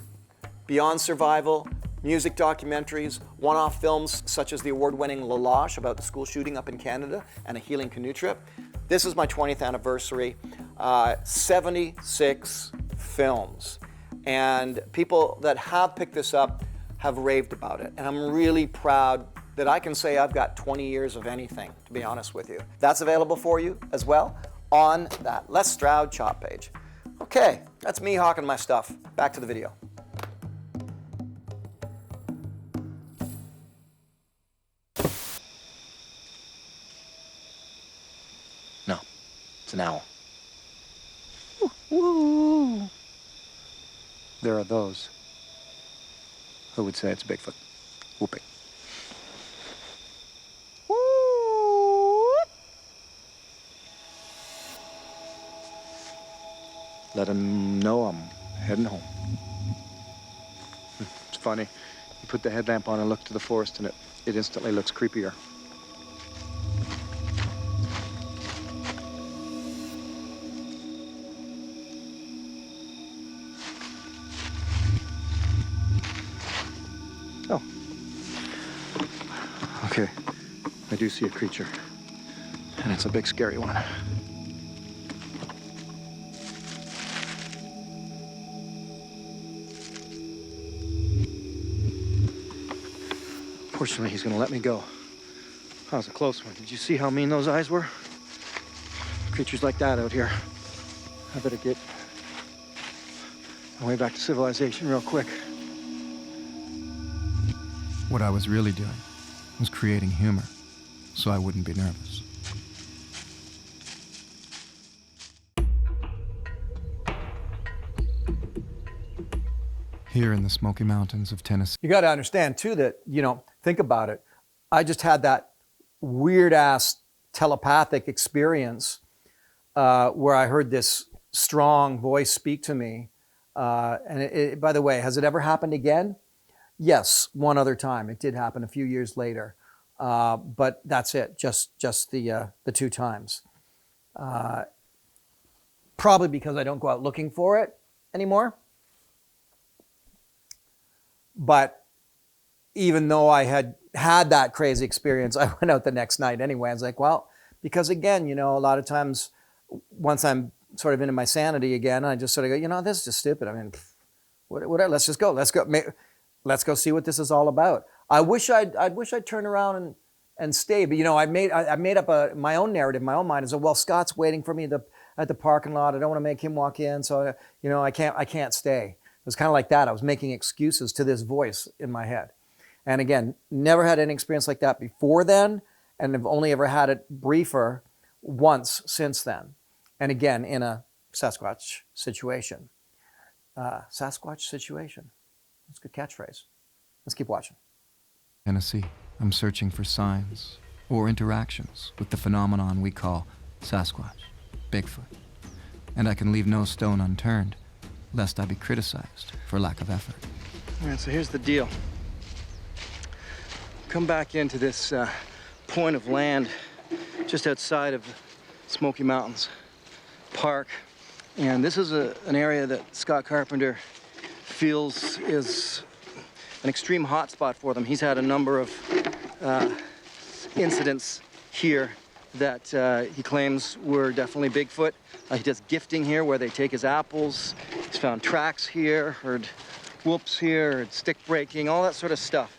Beyond Survival, music documentaries, one-off films such as the award-winning Lalache about the school shooting up in Canada and a healing canoe trip. This is my 20th anniversary, 76 films. And people that have picked this up have raved about it. And I'm really proud that I can say I've got 20 years of anything, to be honest with you. That's available for you as well on that Les Stroud shop page. Okay, that's me hawking my stuff. Back to the video. No, it's an owl. Woo. There are those who would say it's Bigfoot whooping. Let him know I'm heading home. It's funny. You put the headlamp on and look to the forest and it instantly looks creepier. Oh. Okay. I do see a creature. And it's a big, scary one. Fortunately, he's gonna let me go. That was a close one. Did you see how mean those eyes were? Creatures like that out here. I better get my way back to civilization real quick. What I was really doing was creating humor, so I wouldn't be nervous. Here in the Smoky Mountains of Tennessee. You got to understand too that, think about it. I just had that weird ass telepathic experience where I heard this strong voice speak to me. And by the way, has it ever happened again? Yes, one other time. It did happen a few years later. But that's it, just the 2 times. Probably because I don't go out looking for it anymore. But even though I had that crazy experience, I went out the next night anyway. I was like, well, because again, a lot of times once I'm sort of into my sanity again, I just sort of go, this is just stupid. I mean, whatever, let's just go. Let's go see what this is all about. I wish I'd turn around and stay. But, I made up my own narrative, my own mind. I said, well, Scott's waiting for me at the parking lot. I don't want to make him walk in. So, I can't stay. It was kind of like that. I was making excuses to this voice in my head. And again, never had any experience like that before then, and have only ever had it briefer once since then. And again, in a Sasquatch situation. Sasquatch situation. That's a good catchphrase. Let's keep watching. Tennessee, I'm searching for signs or interactions with the phenomenon we call Sasquatch, Bigfoot. And I can leave no stone unturned, lest I be criticized for lack of effort. All right, so here's the deal. Come back into this point of land just outside of Smoky Mountains Park. And this is an area that Scott Carpenter feels is an extreme hotspot for them. He's had a number of incidents here that he claims were definitely Bigfoot. He does gifting here where they take his apples. He's found tracks here, heard whoops here, heard stick breaking, all that sort of stuff.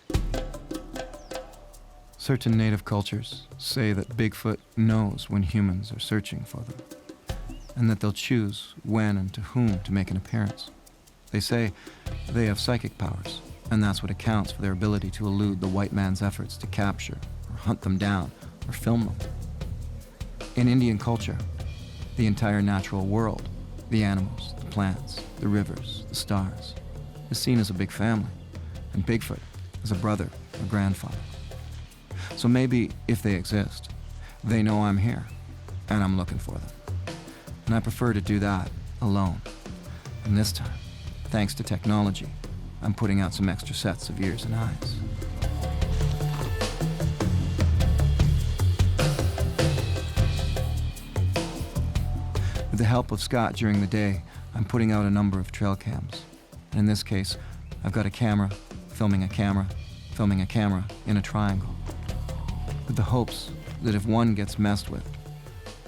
Certain native cultures say that Bigfoot knows when humans are searching for them, and that they'll choose when and to whom to make an appearance. They say they have psychic powers, and that's what accounts for their ability to elude the white man's efforts to capture or hunt them down or film them. In Indian culture, the entire natural world, the animals, the plants, the rivers, the stars, is seen as a big family, and Bigfoot as a brother or grandfather. So maybe, if they exist, they know I'm here, and I'm looking for them. And I prefer to do that alone. And this time, thanks to technology, I'm putting out some extra sets of ears and eyes. With the help of Scott during the day, I'm putting out a number of trail cams. And in this case, I've got a camera, filming a camera in a triangle, with the hopes that if one gets messed with,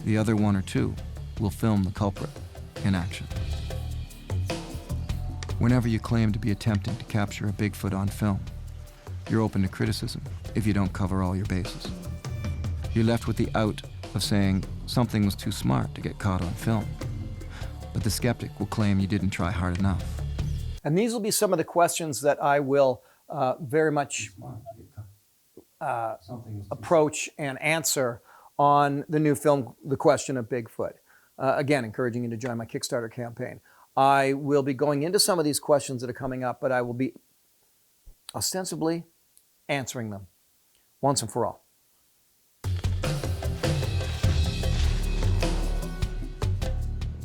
the other one or two will film the culprit in action. Whenever you claim to be attempting to capture a Bigfoot on film, you're open to criticism if you don't cover all your bases. You're left with the out of saying something was too smart to get caught on film. But the skeptic will claim you didn't try hard enough. And these will be some of the questions that I will very much approach and answer on the new film, The Question of Bigfoot. Again, encouraging you to join my Kickstarter campaign. I will be going into some of these questions that are coming up, but I will be ostensibly answering them once and for all.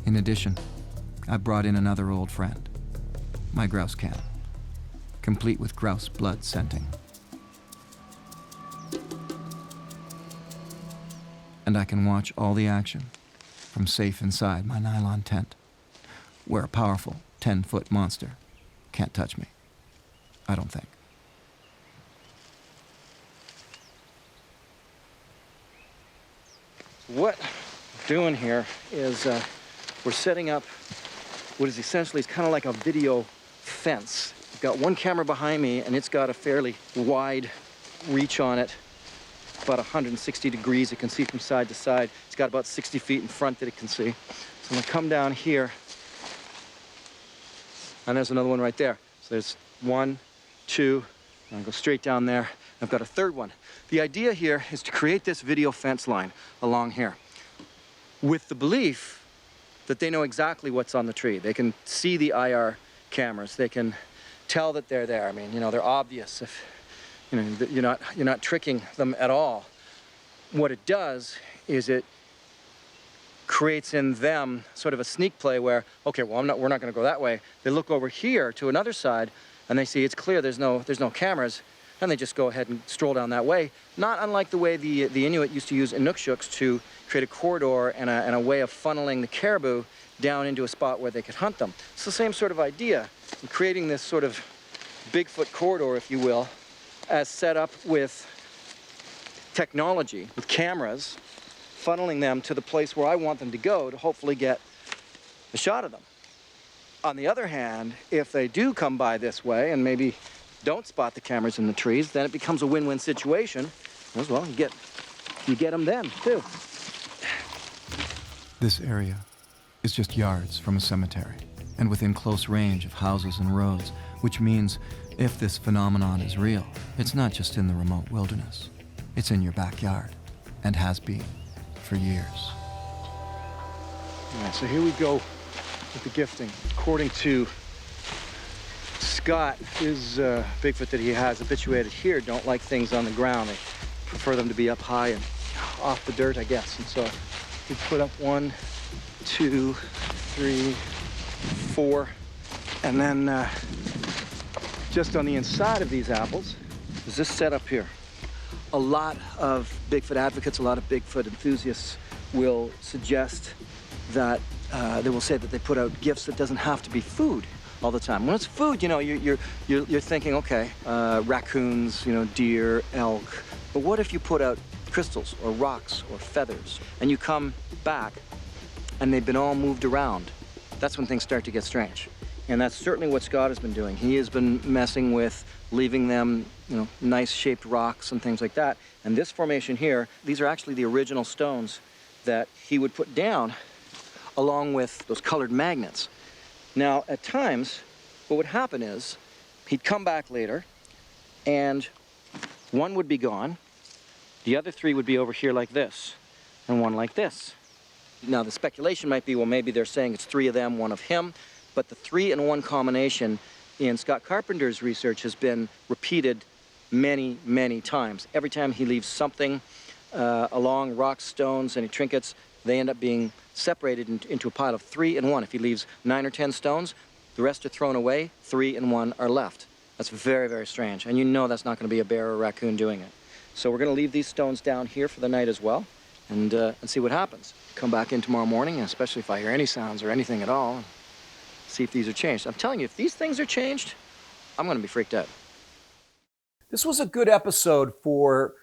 In addition, I brought in another old friend, my grouse can, complete with grouse blood scenting. And I can watch all the action from safe inside my nylon tent, where a powerful 10-foot monster can't touch me, I don't think. What we're doing here is we're setting up what is essentially kind of like a video fence. I've got one camera behind me, and it's got a fairly wide reach on it, about 160 degrees. It can see from side to side. It's got about 60 feet in front that it can see. So I'm gonna come down here, and there's another one right there. So there's 1, 2, and I'll go straight down there. I've got a third one. The idea here is to create this video fence line along here with the belief that they know exactly what's on the tree. They can see the IR cameras. They can tell that they're there. I mean, you know, they're obvious. If you know, you're not tricking them at all. What it does is it creates in them sort of a sneak play where, okay, well, we're not going to go that way. They look over here to another side, and they see it's clear there's no cameras, and they just go ahead and stroll down that way. Not unlike the way the Inuit used to use Inukshuks to create a corridor and a way of funneling the caribou down into a spot where they could hunt them. It's the same sort of idea, in creating this sort of Bigfoot corridor, if you will, as set up with technology, with cameras, funneling them to the place where I want them to go to hopefully get a shot of them. On the other hand, if they do come by this way and maybe don't spot the cameras in the trees, then it becomes a win-win situation. As well, you get them then, too. This area is just yards from a cemetery and within close range of houses and roads, which means if this phenomenon is real, it's not just in the remote wilderness. It's in your backyard and has been for years. All right, so here we go with the gifting. According to Scott, his Bigfoot that he has habituated here don't like things on the ground. They prefer them to be up high and off the dirt, I guess. And so we put up 1, 2, 3, 4, and then just on the inside of these apples is this setup here. A lot of Bigfoot advocates, a lot of Bigfoot enthusiasts will suggest that they will say that they put out gifts that doesn't have to be food all the time. When it's food, you know, you're thinking, okay, raccoons, you know, deer, elk. But what if you put out crystals or rocks or feathers, and you come back and they've been all moved around? That's when things start to get strange. And that's certainly what Scott has been doing. He has been messing with leaving them, you know, nice shaped rocks and things like that. And this formation here, these are actually the original stones that he would put down along with those colored magnets. Now, at times, what would happen is he'd come back later and one would be gone. The other 3 would be over here like this, and one like this. Now, the speculation might be, well, maybe they're saying it's 3 of them, 1 of him, but the 3-in-1 combination in Scott Carpenter's research has been repeated many, many times. Every time he leaves something along rocks, stones, any trinkets, they end up being separated into a pile of 3-in-1. If he leaves 9 or 10 stones, the rest are thrown away, 3-in-1 are left. That's very, very strange, and you know that's not going to be a bear or a raccoon doing it. So we're going to leave these stones down here for the night as well, and see what happens. Come back in tomorrow morning, especially if I hear any sounds or anything at all, and see if these are changed. I'm telling you, if these things are changed, I'm going to be freaked out. This was a good episode for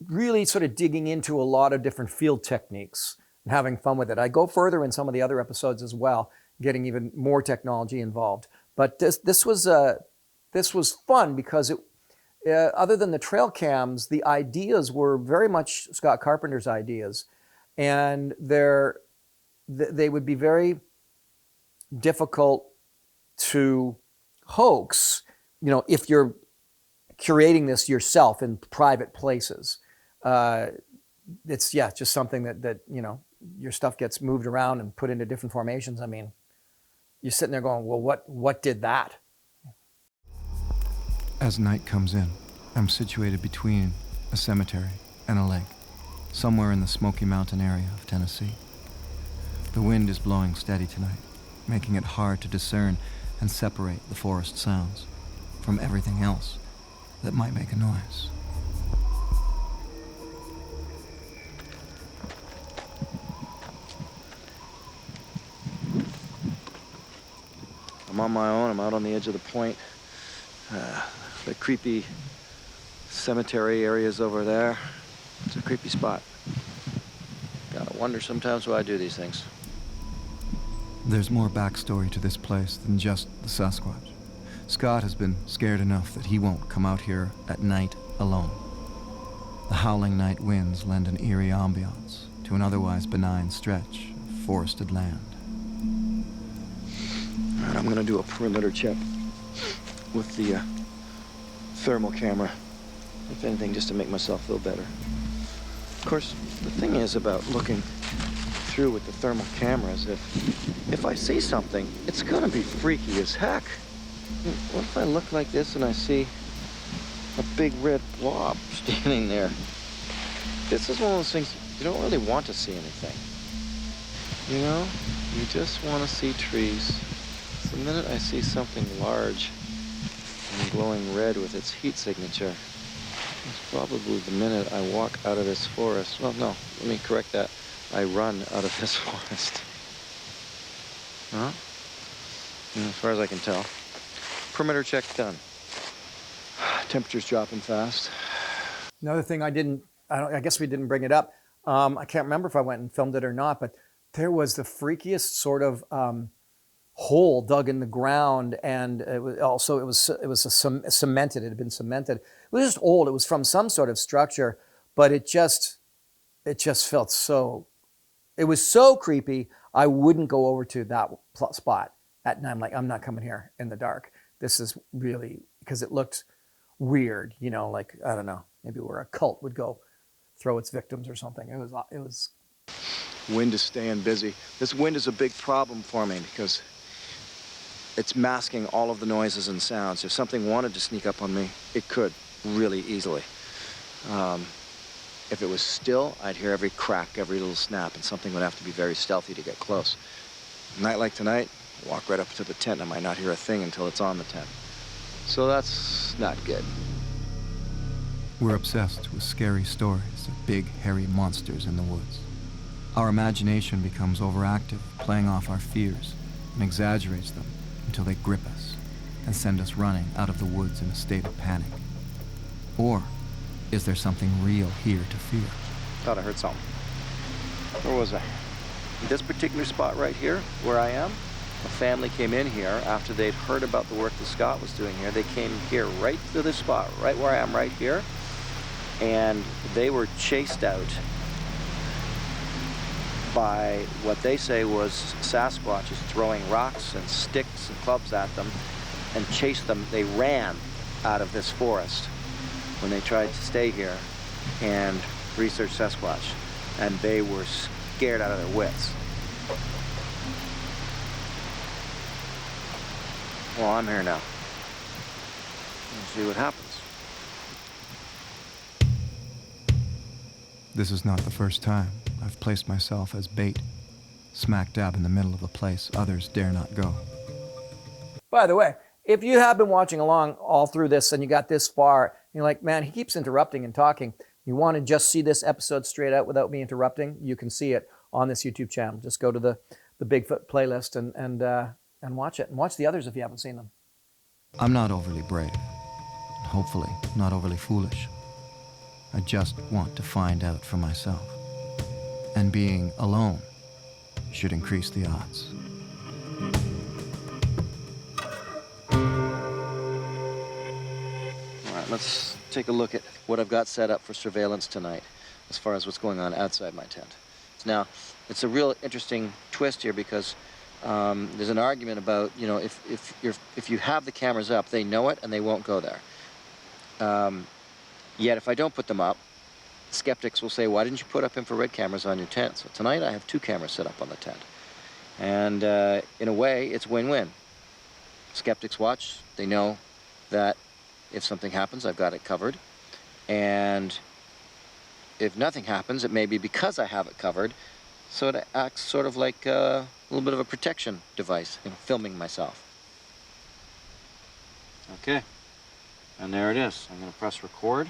really sort of digging into a lot of different field techniques and having fun with it. I go further in some of the other episodes as well, getting even more technology involved. But this was fun because it, other than the trail cams, the ideas were very much Scott Carpenter's ideas, and they would be very difficult to hoax, you know, if you're curating this yourself in private places. It's just something that you know, your stuff gets moved around and put into different formations. I mean, you're sitting there going, well, what did that? As night comes in, I'm situated between a cemetery and a lake, somewhere in the Smoky Mountain area of Tennessee. The wind is blowing steady tonight, making it hard to discern and separate the forest sounds from everything else that might make a noise. I'm on my own. I'm out on the edge of the point. The creepy cemetery area's over there. It's a creepy spot. Gotta wonder sometimes why I do these things. There's more backstory to this place than just the Sasquatch. Scott has been scared enough that he won't come out here at night alone. The howling night winds lend an eerie ambiance to an otherwise benign stretch of forested land. All right, I'm gonna do a perimeter check with the thermal camera. If anything, just to make myself feel better. Of course, the thing is about looking through with the thermal camera is if I see something, it's gonna be freaky as heck. What if I look like this and I see a big red blob standing there? This is one of those things, you don't really want to see anything. You know? You just want to see trees. The minute I see something large and glowing red with its heat signature, it's probably the minute I walk out of this forest. Well, no, let me correct that. I run out of this forest. Huh? As far as I can tell. Perimeter check done. Temperature's dropping fast. Another thing I guess we didn't bring it up. I can't remember if I went and filmed it or not, but there was the freakiest sort of hole dug in the ground, and it was cemented. It had been cemented. It was just old. It was from some sort of structure, but it just felt so. It was so creepy. I wouldn't go over to that spot at night. I'm like, I'm not coming here in the dark. This is really, because it looked weird, you know, like, I don't know, maybe where a cult would go throw its victims or something. It was. Wind is staying busy. This wind is a big problem for me because it's masking all of the noises and sounds. If something wanted to sneak up on me, it could really easily. If it was still, I'd hear every crack, every little snap, and something would have to be very stealthy to get close. A night like tonight, I walk right up to the tent. I might not hear a thing until it's on the tent. So that's not good. We're obsessed with scary stories of big, hairy monsters in the woods. Our imagination becomes overactive, playing off our fears, and exaggerates them until they grip us and send us running out of the woods in a state of panic. Or is there something real here to fear? Thought I heard something. Where was I? This particular spot right here, where I am, a family came in here after they'd heard about the work that Scott was doing here. They came here right to this spot, right where I am right here, and they were chased out by what they say was Sasquatches throwing rocks and sticks and clubs at them and chased them. They ran out of this forest when they tried to stay here and research Sasquatch, and they were scared out of their wits. Well, I'm here now. We'll see what happens. This is not the first time I've placed myself as bait, smack dab in the middle of a place others dare not go. By the way, if you have been watching along all through this and you got this far, you're like, man, he keeps interrupting and talking. You want to just see this episode straight out without me interrupting? You can see it on this YouTube channel. Just go to the Bigfoot playlist and watch it. And watch the others if you haven't seen them. I'm not overly brave. hopefully not overly foolish. I just want to find out for myself. And being alone should increase the odds. All right, let's take a look at what I've got set up for surveillance tonight as far as what's going on outside my tent. Now, it's a real interesting twist here because there's an argument about, you know, if you have the cameras up, they know it and they won't go there. Yet if I don't put them up, skeptics will say, why didn't you put up infrared cameras on your tent? So tonight I have 2 cameras set up on the tent. And in a way, it's win-win. Skeptics watch, they know that if something happens, I've got it covered. And if nothing happens, it may be because I have it covered, so it acts sort of like a little bit of a protection device, you know, filming myself. Okay, and there it is. I'm gonna press record.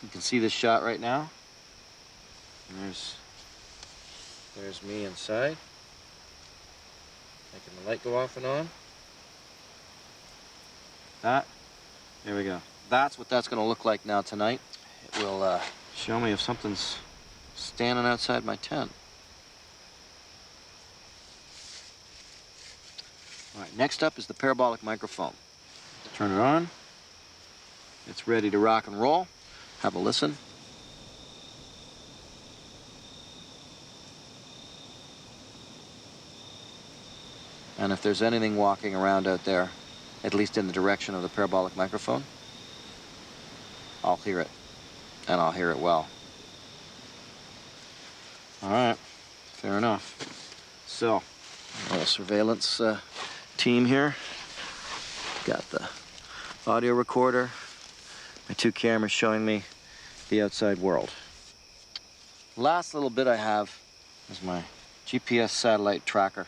You can see this shot right now. And there's me inside. Making the light go off and on. There we go. That's what that's gonna look like now tonight. It will show me if something's standing outside my tent. All right, next up is the parabolic microphone. Turn it on. It's ready to rock and roll. Have a listen. And if there's anything walking around out there, at least in the direction of the parabolic microphone, I'll hear it, and I'll hear it well. All right, fair enough. So, a little surveillance team here. Got the audio recorder, my 2 cameras showing me the outside world. Last little bit I have is my GPS satellite tracker.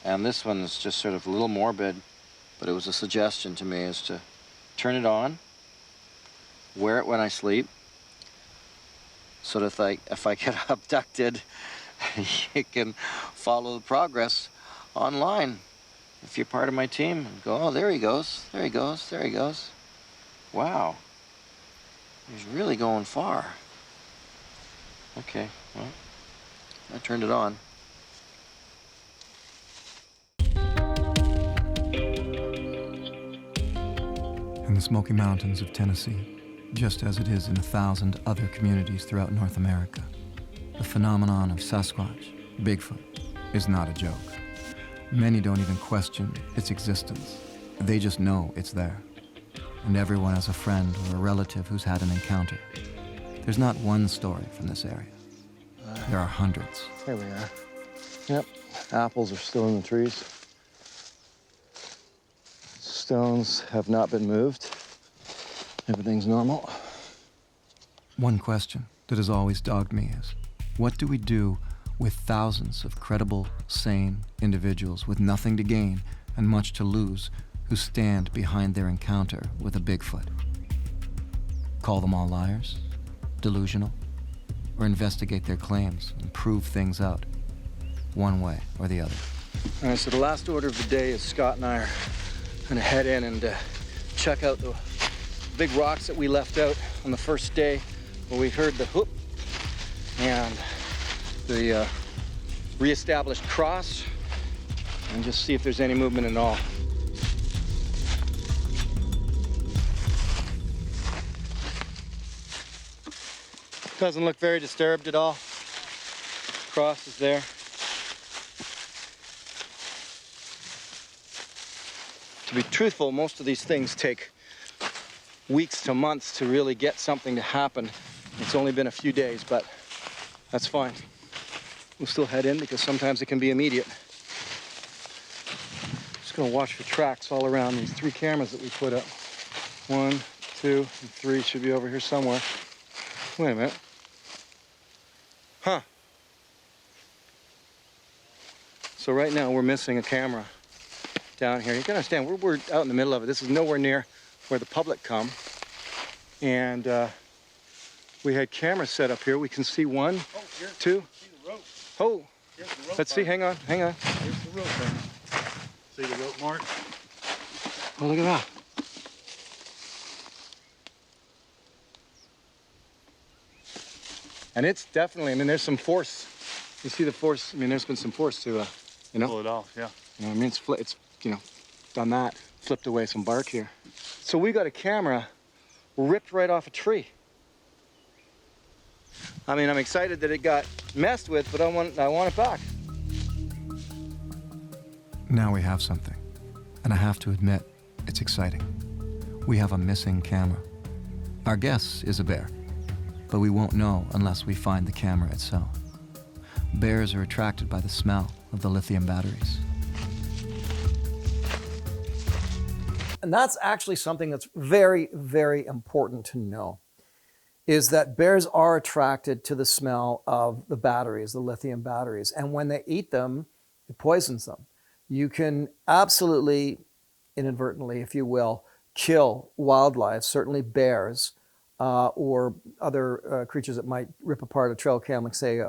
And this one is just sort of a little morbid, but it was a suggestion to me is to turn it on, wear it when I sleep, so that if I get abducted, you can follow the progress online. If you're part of my team, and go, oh, there he goes, there he goes, there he goes. Wow, he's really going far. Okay, well, I turned it on. In the Smoky Mountains of Tennessee, just as it is in 1,000 other communities throughout North America, the phenomenon of Sasquatch, Bigfoot, is not a joke. Many don't even question its existence. They just know it's there. And everyone has a friend or a relative who's had an encounter. There's not one story from this area. There are hundreds. There we are. Yep, apples are still in the trees. Stones have not been moved. Everything's normal. One question that has always dogged me is, what do we do with thousands of credible, sane individuals with nothing to gain and much to lose who stand behind their encounter with a Bigfoot? Call them all liars, delusional, or investigate their claims and prove things out, one way or the other? All right, so the last order of the day is Scott and I are gonna head in and check out the big rocks that we left out on the first day where we heard the whoop and the reestablished cross, and just see if there's any movement at all. Doesn't look very disturbed at all. Cross is there. To be truthful, most of these things take weeks to months to really get something to happen. It's only been a few days, but that's fine. We'll still head in because sometimes it can be immediate. Just gonna watch for tracks all around these 3 cameras that we put up. 1, 2, and 3 should be over here somewhere. Wait a minute. Huh. So right now we're missing a camera down here. You can understand, we're out in the middle of it. This is nowhere near where the public come. And we had cameras set up here. We can see 1, 2. Oh, let's see, hang on. Here's the rope, man. See the rope mark? Oh, look at that. And it's definitely, I mean, there's some force. You see the force, I mean, there's been some force to, you know? Pull it off, yeah. You know what I mean? It's, you know, done that, flipped away some bark here. So we got a camera ripped right off a tree. I mean, I'm excited that it got messed with, but I want it back. Now we have something, and I have to admit, it's exciting. We have a missing camera. Our guess is a bear, but we won't know unless we find the camera itself. Bears are attracted by the smell of the lithium batteries. And that's actually something that's very, very important to know, is that bears are attracted to the smell of the batteries, the lithium batteries. And when they eat them, it poisons them. You can absolutely, inadvertently, if you will, kill wildlife, certainly bears, or other creatures that might rip apart a trail cam, like say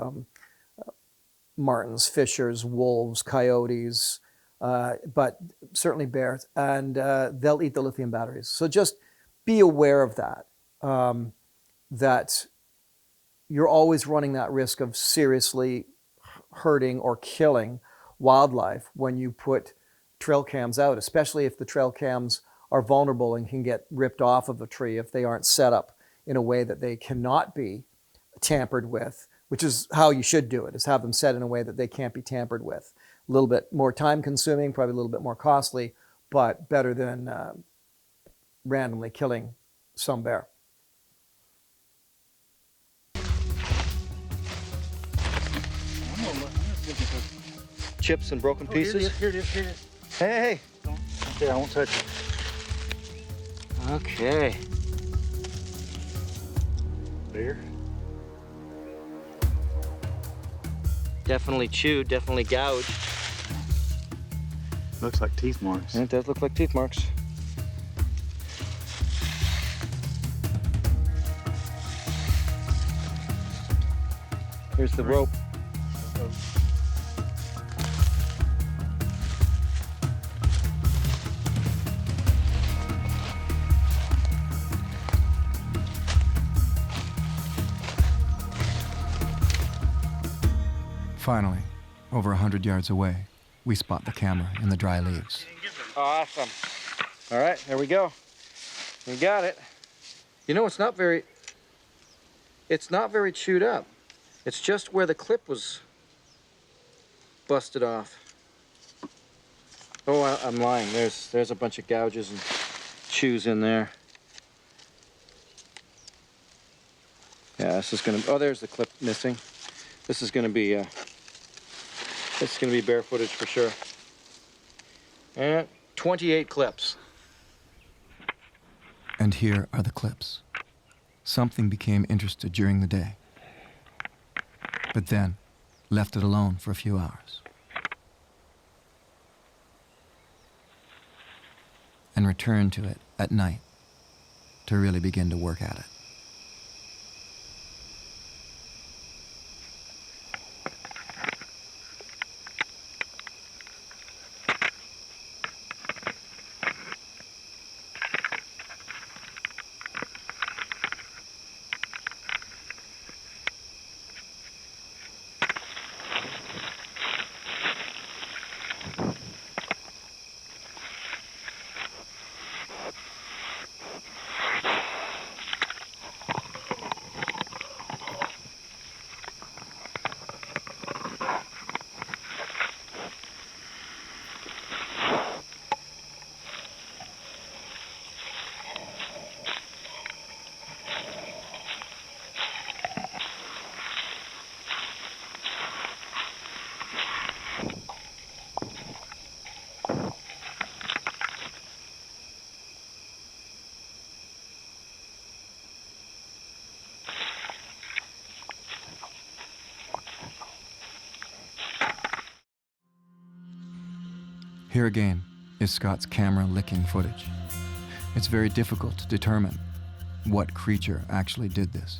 martens, fishers, wolves, coyotes, but certainly bears, and they'll eat the lithium batteries. So just be aware of that, that you're always running that risk of seriously hurting or killing wildlife when you put trail cams out, especially if the trail cams are vulnerable and can get ripped off of a tree if they aren't set up in a way that they cannot be tampered with, which is how you should do it, is have them set in a way that they can't be tampered with. A little bit more time consuming, probably a little bit more costly, but better than randomly killing some bear. Chips and broken pieces. Here it is. Hey. Okay, I won't touch it. Okay. Bear. Definitely chewed, definitely gouged. Looks like teeth marks. And it does look like teeth marks. Here's the rope. Finally, over 100 yards away, we spot the camera in the dry leaves. Awesome. All right, there we go. We got it. You know, it's not very chewed up. It's just where the clip was busted off. Oh, I'm lying. There's a bunch of gouges and chews in there. Yeah, this is gonna, oh, there's the clip missing. This is gonna be bear footage for sure. And 28 clips. And here are the clips. Something became interested during the day, but then left it alone for a few hours. And returned to it at night to really begin to work at it. Here again is Scott's camera licking footage. It's very difficult to determine what creature actually did this.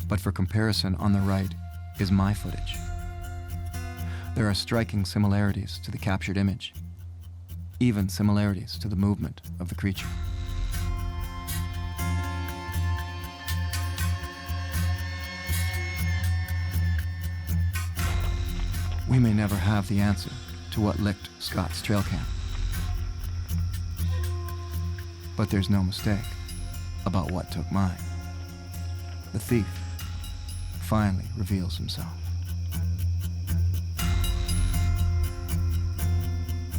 But for comparison, on the right is my footage. There are striking similarities to the captured image, even similarities to the movement of the creature. We may never have the answer to what licked Scott's trail cam. But there's no mistake about what took mine. The thief finally reveals himself.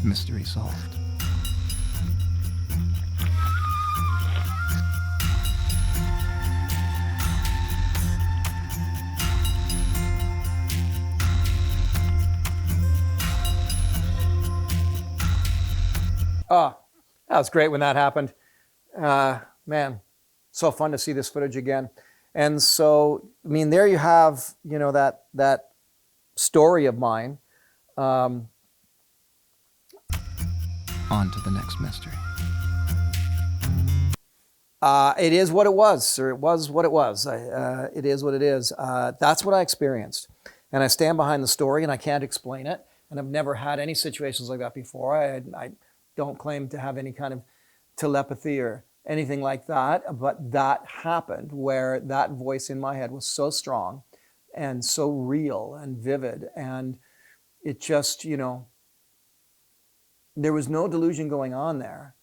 Mystery solved. Oh, that was great when that happened. Man, so fun to see this footage again. And so, I mean, there you have, you know, that story of mine. On to the next mystery. It is what it was, or it was what it was. It is what it is. That's what I experienced. And I stand behind the story, and I can't explain it. And I've never had any situations like that before. I don't claim to have any kind of telepathy or anything like that, but that happened where that voice in my head was so strong and so real and vivid. And it just, you know, there was no delusion going on there.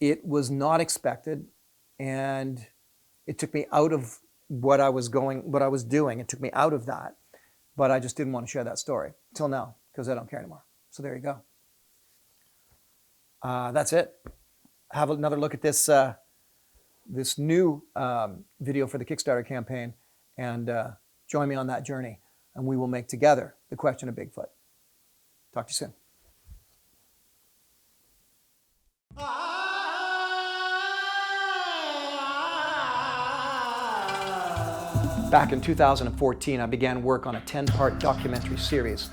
It was not expected, and it took me out of what I was doing. It took me out of that, but I just didn't want to share that story till now because I don't care anymore. So there you go. That's it. Have another look at this this new video for the Kickstarter campaign, and join me on that journey, and we will make together the question of Bigfoot. Talk to you soon. Back in 2014, I began work on a 10-part documentary series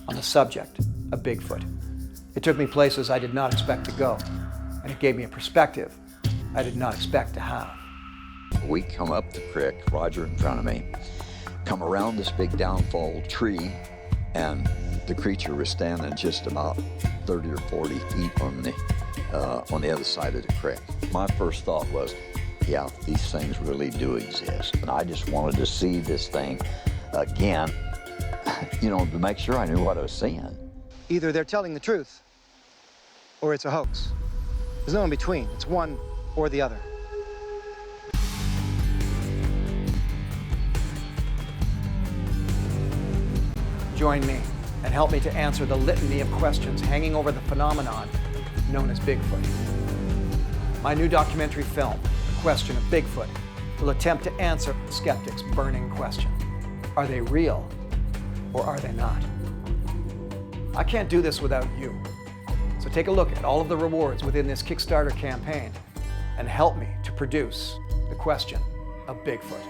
on the subject of Bigfoot. It took me places I did not expect to go, and it gave me a perspective I did not expect to have. We come up the creek, Roger in front of me, come around this big downfall tree, and the creature was standing just about 30 or 40 feet on the other side of the creek. My first thought was, yeah, these things really do exist. And I just wanted to see this thing again, you know, to make sure I knew what I was seeing. Either they're telling the truth, or it's a hoax. There's no in between. It's one or the other. Join me and help me to answer the litany of questions hanging over the phenomenon known as Bigfoot. My new documentary film, The Question of Bigfoot, will attempt to answer the skeptic's burning question. Are they real or are they not? I can't do this without you. So take a look at all of the rewards within this Kickstarter campaign and help me to produce The Question of Bigfoot.